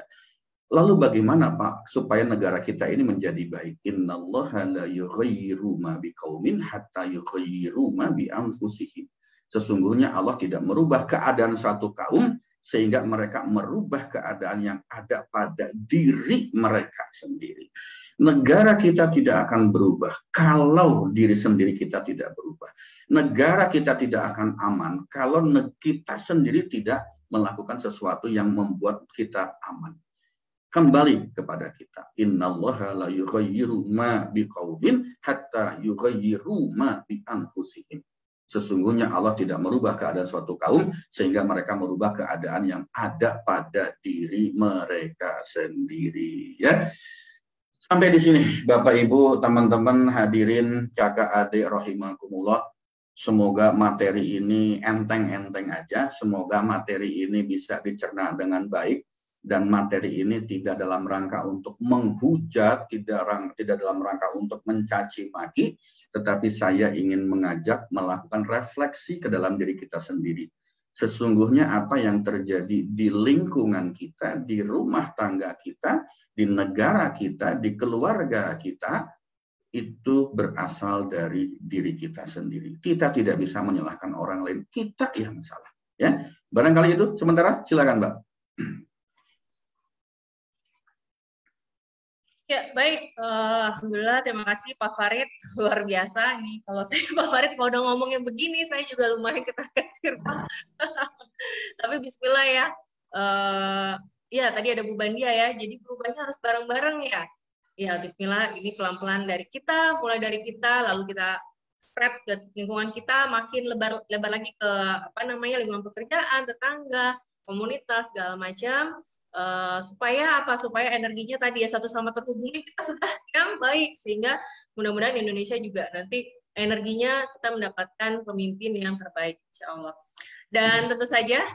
[SPEAKER 2] Lalu bagaimana Pak supaya negara kita ini menjadi baik? Innallaha la yughayyiru ma biqaumin hatta yughayyiru ma bi anfusihim. Sesungguhnya Allah tidak merubah keadaan satu kaum sehingga mereka merubah keadaan yang ada pada diri mereka sendiri. Negara kita tidak akan berubah kalau diri sendiri kita tidak berubah. Negara kita tidak akan aman kalau kita sendiri tidak melakukan sesuatu yang membuat kita aman. Kembali kepada kita. Innallaha la yughayyiru ma biqaumin hatta yughayyiru ma bi anfusihim. Sesungguhnya Allah tidak merubah keadaan suatu kaum sehingga mereka merubah keadaan yang ada pada diri mereka sendiri. Ya, sampai di sini, Bapak Ibu, teman-teman, hadirin, kakak adik, rahimakumullah. Semoga materi ini enteng-enteng aja. Semoga materi ini bisa dicerna dengan baik. Dan materi ini tidak dalam rangka untuk menghujat, tidak dalam rangka untuk mencaci maki, tetapi saya ingin mengajak melakukan refleksi ke dalam diri kita sendiri. Sesungguhnya apa yang terjadi di lingkungan kita, di rumah tangga kita, di negara kita, di keluarga kita, itu berasal dari diri kita sendiri. Kita tidak bisa menyalahkan orang lain, kita yang salah. Ya, barangkali itu sementara, silakan Mbak.
[SPEAKER 1] Ya, baik. Alhamdulillah, terima kasih Pak Farid. Luar biasa. Ini kalau saya Pak Farid, kalau udah ngomongnya begini, saya juga lumayan ketar-ketir, Pak. Tapi bismillah ya. Ya, tadi ada Bu Bandia ya. Jadi berubahnya harus bareng-bareng ya. Ya, bismillah. Ini pelan-pelan dari kita, mulai dari kita, lalu kita spread ke lingkungan kita, makin lebar lagi ke lingkungan pekerjaan, tetangga, komunitas, segala macam. Supaya apa? Supaya energinya tadi ya satu sama terhubungi kita sudah yang baik, sehingga mudah-mudahan Indonesia juga nanti energinya kita mendapatkan pemimpin yang terbaik, insya Allah. Dan tentu saja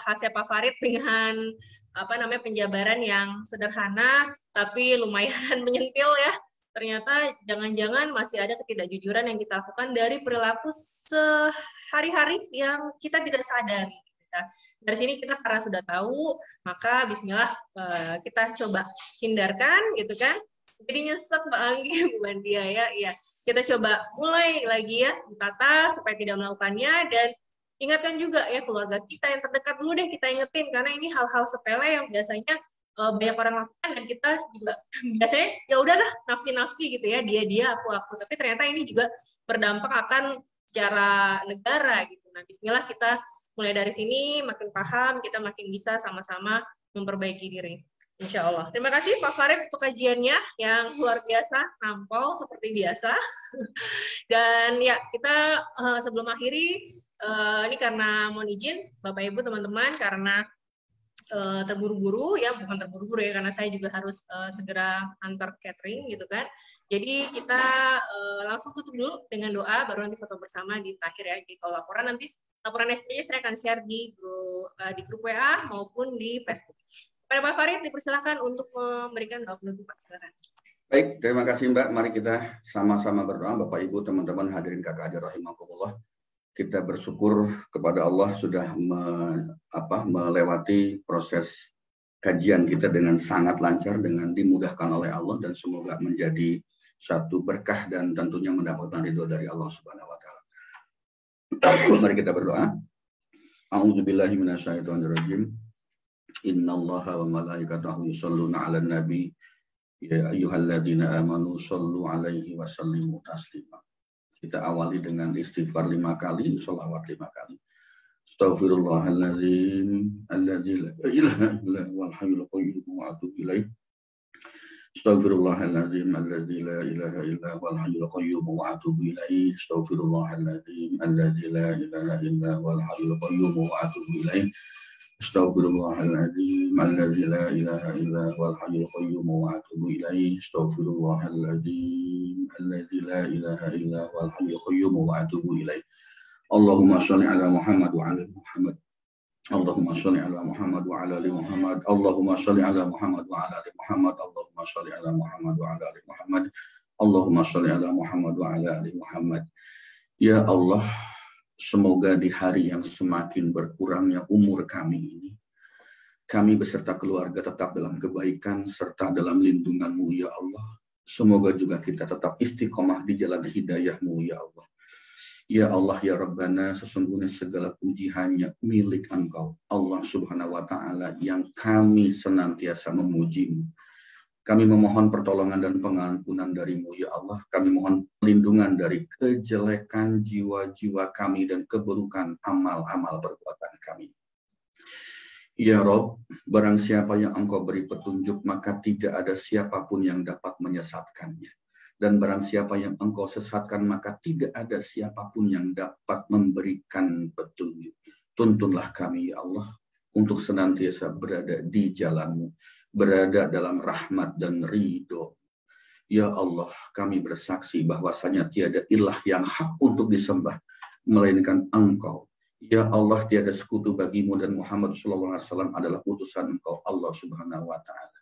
[SPEAKER 1] hasil Pak Farid dengan penjabaran yang sederhana tapi lumayan menyentil ya. Ternyata jangan-jangan masih ada ketidakjujuran yang kita lakukan dari perilaku sehari-hari yang kita tidak sadari. Dari sini kita karena sudah tahu, maka bismillah kita coba hindarkan gitu kan. Jadi nyesek Mbak Anggi, Bu Bandia ya. Iya, kita coba mulai lagi ya ditata supaya tidak melakukannya, dan ingatkan juga ya keluarga kita yang terdekat dulu deh, kita ingetin, karena ini hal-hal sepele yang biasanya banyak orang lakukan dan kita juga biasanya ya udahlah nafsi-nafsi gitu ya, dia aku, tapi ternyata ini juga berdampak akan secara negara gitu. Nah, bismillah kita mulai dari sini makin paham, kita makin bisa sama-sama memperbaiki diri. Insya Allah. Terima kasih Pak Farid untuk kajiannya yang luar biasa, nampol seperti biasa. Dan ya, kita sebelum akhiri, ini karena mohon izin Bapak Ibu teman-teman, karena terburu-buru ya, bukan terburu-buru ya, karena saya juga harus segera antar catering gitu kan. Jadi kita langsung tutup dulu dengan doa, baru nanti foto bersama di terakhir ya. Jadi kalau laporan SPY saya akan share di grup WA maupun di Facebook. Pada Pak Farid dipersilakan untuk memberikan doa penutup, Pak. Silakan.
[SPEAKER 2] Baik, terima kasih Mbak. Mari kita sama-sama berdoa, Bapak Ibu, teman-teman hadirin kakak adik rahimakumullah. Kita bersyukur kepada Allah sudah melewati proses kajian kita dengan sangat lancar, dengan dimudahkan oleh Allah, dan semoga menjadi satu berkah dan tentunya mendapatkan ridho dari Allah Subhanahu wa taala. Mari kita berdoa. A'udzubillahi minasyaitonirrajim. Innallaha wa malaikatahu yusholluna 'alan nabi ya ayyuhalladzina amanu shollu 'alaihi wa sallimu taslima. Kita awali dengan istighfar 5 kali, sholawat 5 kali. Astaghfirullahaladzim alladzi la ilaha illa huwal hayyul qayyum wa atubu ilaih. Astaghfirullahaladzim alladzi la ilaha illa huwal hayyul qayyum wa atubu ilaih. Astaghfirullahaladzim alladzi la ilaha illa huwal hayyul qayyum wa atubu ilaih. Astaghfirullahaladzim alladzi la ilaha illa huwal hayyul qayyum wa atubu ilaih. Astaghfirullahaladzim alladzi la ilaha illa huwal hayyul qayyum wa atubu ilaih. Allahumma shalli ala Muhammad wa ala Muhammad. Allahumma shalli ala Muhammad wa ala ali Muhammad. Allahumma shalli ala Muhammad wa ala ali Muhammad. Allahumma shalli ala Muhammad wa ala ali Muhammad. Allahumma shalli ala Muhammad wa ala ali Muhammad. Ya Allah, semoga di hari yang semakin berkurangnya umur kami ini, kami beserta keluarga tetap dalam kebaikan serta dalam lindungan-Mu ya Allah. Semoga juga kita tetap istiqomah di jalan hidayah-Mu ya Allah. Ya Allah ya Rabbana, sesungguhnya segala puji hanya milik Engkau, Allah Subhanahu wa taala, yang kami senantiasa memuji-Mu. Kami memohon pertolongan dan pengampunan dari-Mu ya Allah. Kami mohon perlindungan dari kejelekan jiwa-jiwa kami dan keburukan amal-amal perbuatan kami. Ya Rob, barang siapa yang Engkau beri petunjuk, maka tidak ada siapapun yang dapat menyesatkannya. Dan barang siapa yang Engkau sesatkan, maka tidak ada siapapun yang dapat memberikan petunjuk. Tuntunlah kami ya Allah untuk senantiasa berada di jalan-Mu, berada dalam rahmat dan ridho. Ya Allah, kami bersaksi bahwasanya tiada ilah yang hak untuk disembah melainkan Engkau. Ya Allah, tiada sekutu bagimu, dan Muhammad SAW adalah utusan Engkau, Allah Subhanahu wa taala.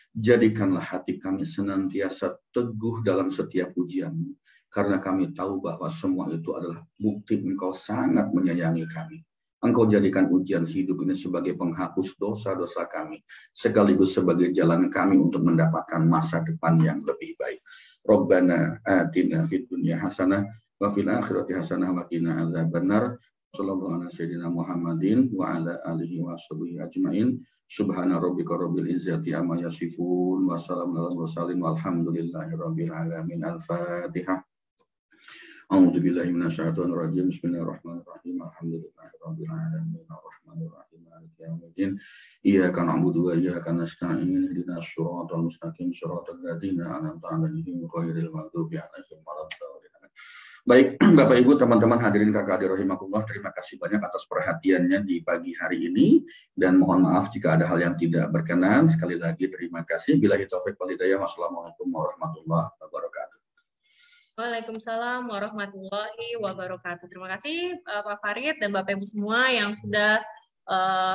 [SPEAKER 2] Jadikanlah hati kami senantiasa teguh dalam setiap ujian-Mu, karena kami tahu bahwa semua itu adalah bukti Engkau sangat menyayangi kami. Engkau jadikan ujian hidup ini sebagai penghapus dosa-dosa kami, sekaligus sebagai jalan kami untuk mendapatkan masa depan yang lebih baik. Rabbana atina fid dunya hasanah wa fil akhirati hasanah wa qina adzabannar. Sallallahu alaihi sayyidina Muhammadin wa ala alihi wa sahbihi ajmain. Subhana rabbika rabbil izzati amma yasifun wa salamun alal mursalin walhamdulillahi rabbil alamin. Al-Fatihah. A'udzu billahi minasyaitonir rajim. Bismillahirrahmanirrahim. Alhamdulillahi rabbil alamin. Arrahmanir rahim. Maliki yaumiddin. Iyyaka na'budu wa iyyaka nasta'in. Ihdinas siratal mustaqim. Siratal ladzina an'amta 'alaihim ghairil maghdubi 'alaihim waladdallin. Baik, Bapak Ibu, teman-teman hadirin kakak adik rahimakumullah, terima kasih banyak atas perhatiannya di pagi hari ini, dan mohon maaf jika ada hal yang tidak berkenan. Sekali lagi terima kasih. Billahi taufiq wal hidayah. Wassalamualaikum warahmatullahi wabarakatuh.
[SPEAKER 1] Waalaikumsalam warahmatullahi wabarakatuh. Terima kasih Pak Farid dan Bapak Ibu semua yang sudah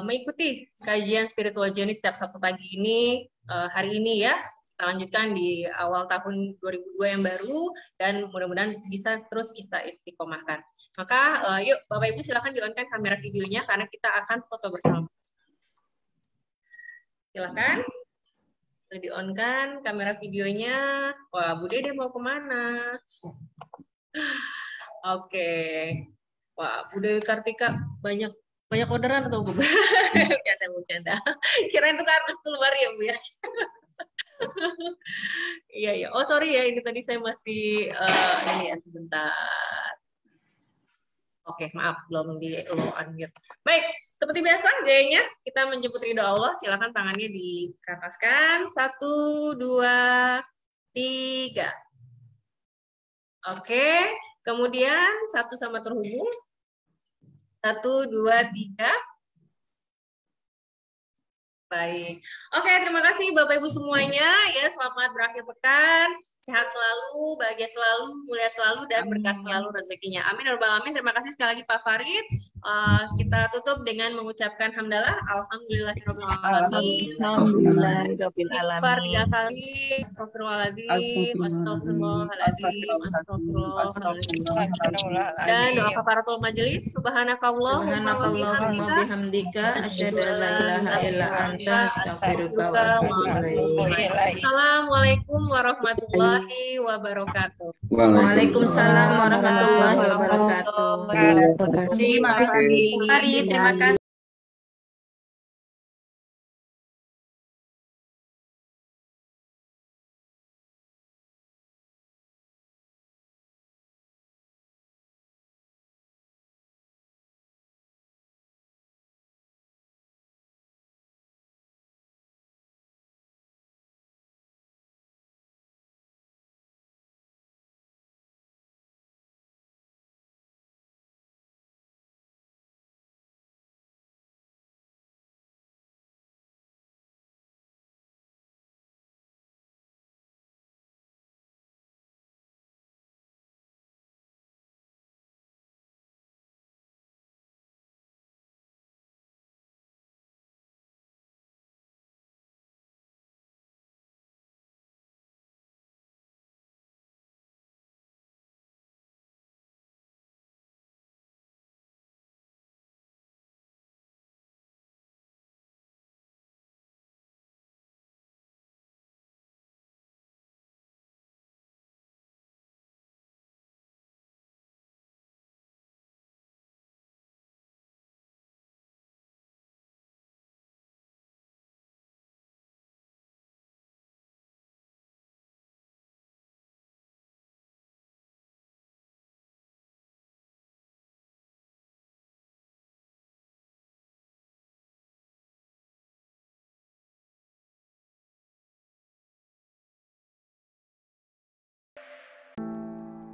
[SPEAKER 1] mengikuti kajian spiritual journey setiap Sabtu pagi ini, hari ini ya. Kita lanjutkan di awal tahun 2002 yang baru, dan mudah-mudahan bisa terus kita istiqomahkan. Maka yuk Bapak Ibu silakan di-on-kan kamera videonya karena kita akan foto bersama. Silakan. Di-on-kan kamera videonya. Wah, Bu Dede mau kemana? Oke. Wah, Bu Dewi Kartika banyak orderan atau Bu? Bercanda. Kirain itu kartu keluar ya Bu ya. Iya. Oh sorry ya, ini tadi saya masih ini ya sebentar. Oke, maaf belum di unmute. Baik, Seperti biasa gayanya kita menjemput ridho Allah. Silakan tangannya dikataskan. 1, 2, 3. Oke. Kemudian satu sama terhubung. 1, 2, 3. Baik. Oke, terima kasih Bapak Ibu semuanya ya. Selamat berakhir pekan. Sehat selalu, bahagia selalu, mulia selalu, dan berkah selalu rezekinya. Amin ya rabbal alamin. Terima kasih sekali lagi Pak Farid. Kita tutup dengan mengucapkan hamdalah. Alhamdulillahirabbil alamin.
[SPEAKER 5] Alhamdulillahirabbil
[SPEAKER 1] Istighfar 3
[SPEAKER 5] alamin.
[SPEAKER 1] kali. Astagfirullahaladzim. Astagfirullahaladzim. Astagfirullahaladzim. Dan doa kafaratul majelis. Subhanakallahumma
[SPEAKER 6] Subhanakallahumma bihamdika asyhadu an la ilaha illa anta astaghfiruka wa atubu ilaik.
[SPEAKER 1] Assalamualaikum warahmatullahi wabarakatuh.
[SPEAKER 6] Waalaikumsalam warahmatullahi wabarakatuh.
[SPEAKER 5] Terima kasih.
[SPEAKER 6] Terima kasih.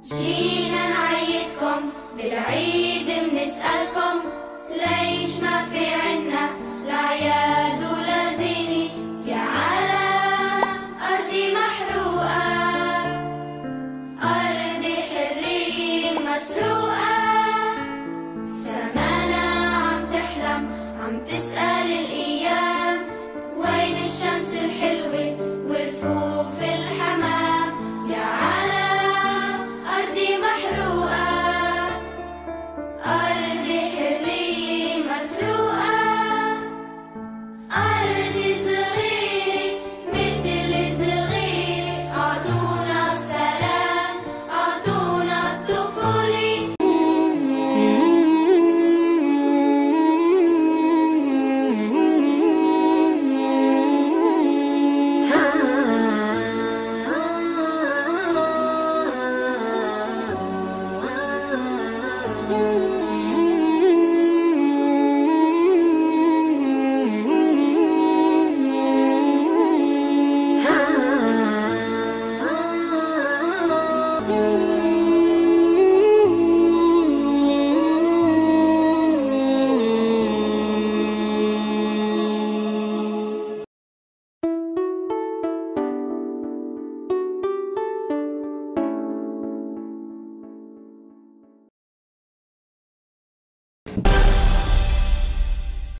[SPEAKER 7] جينا نعيدكم بالعيد بنسألكم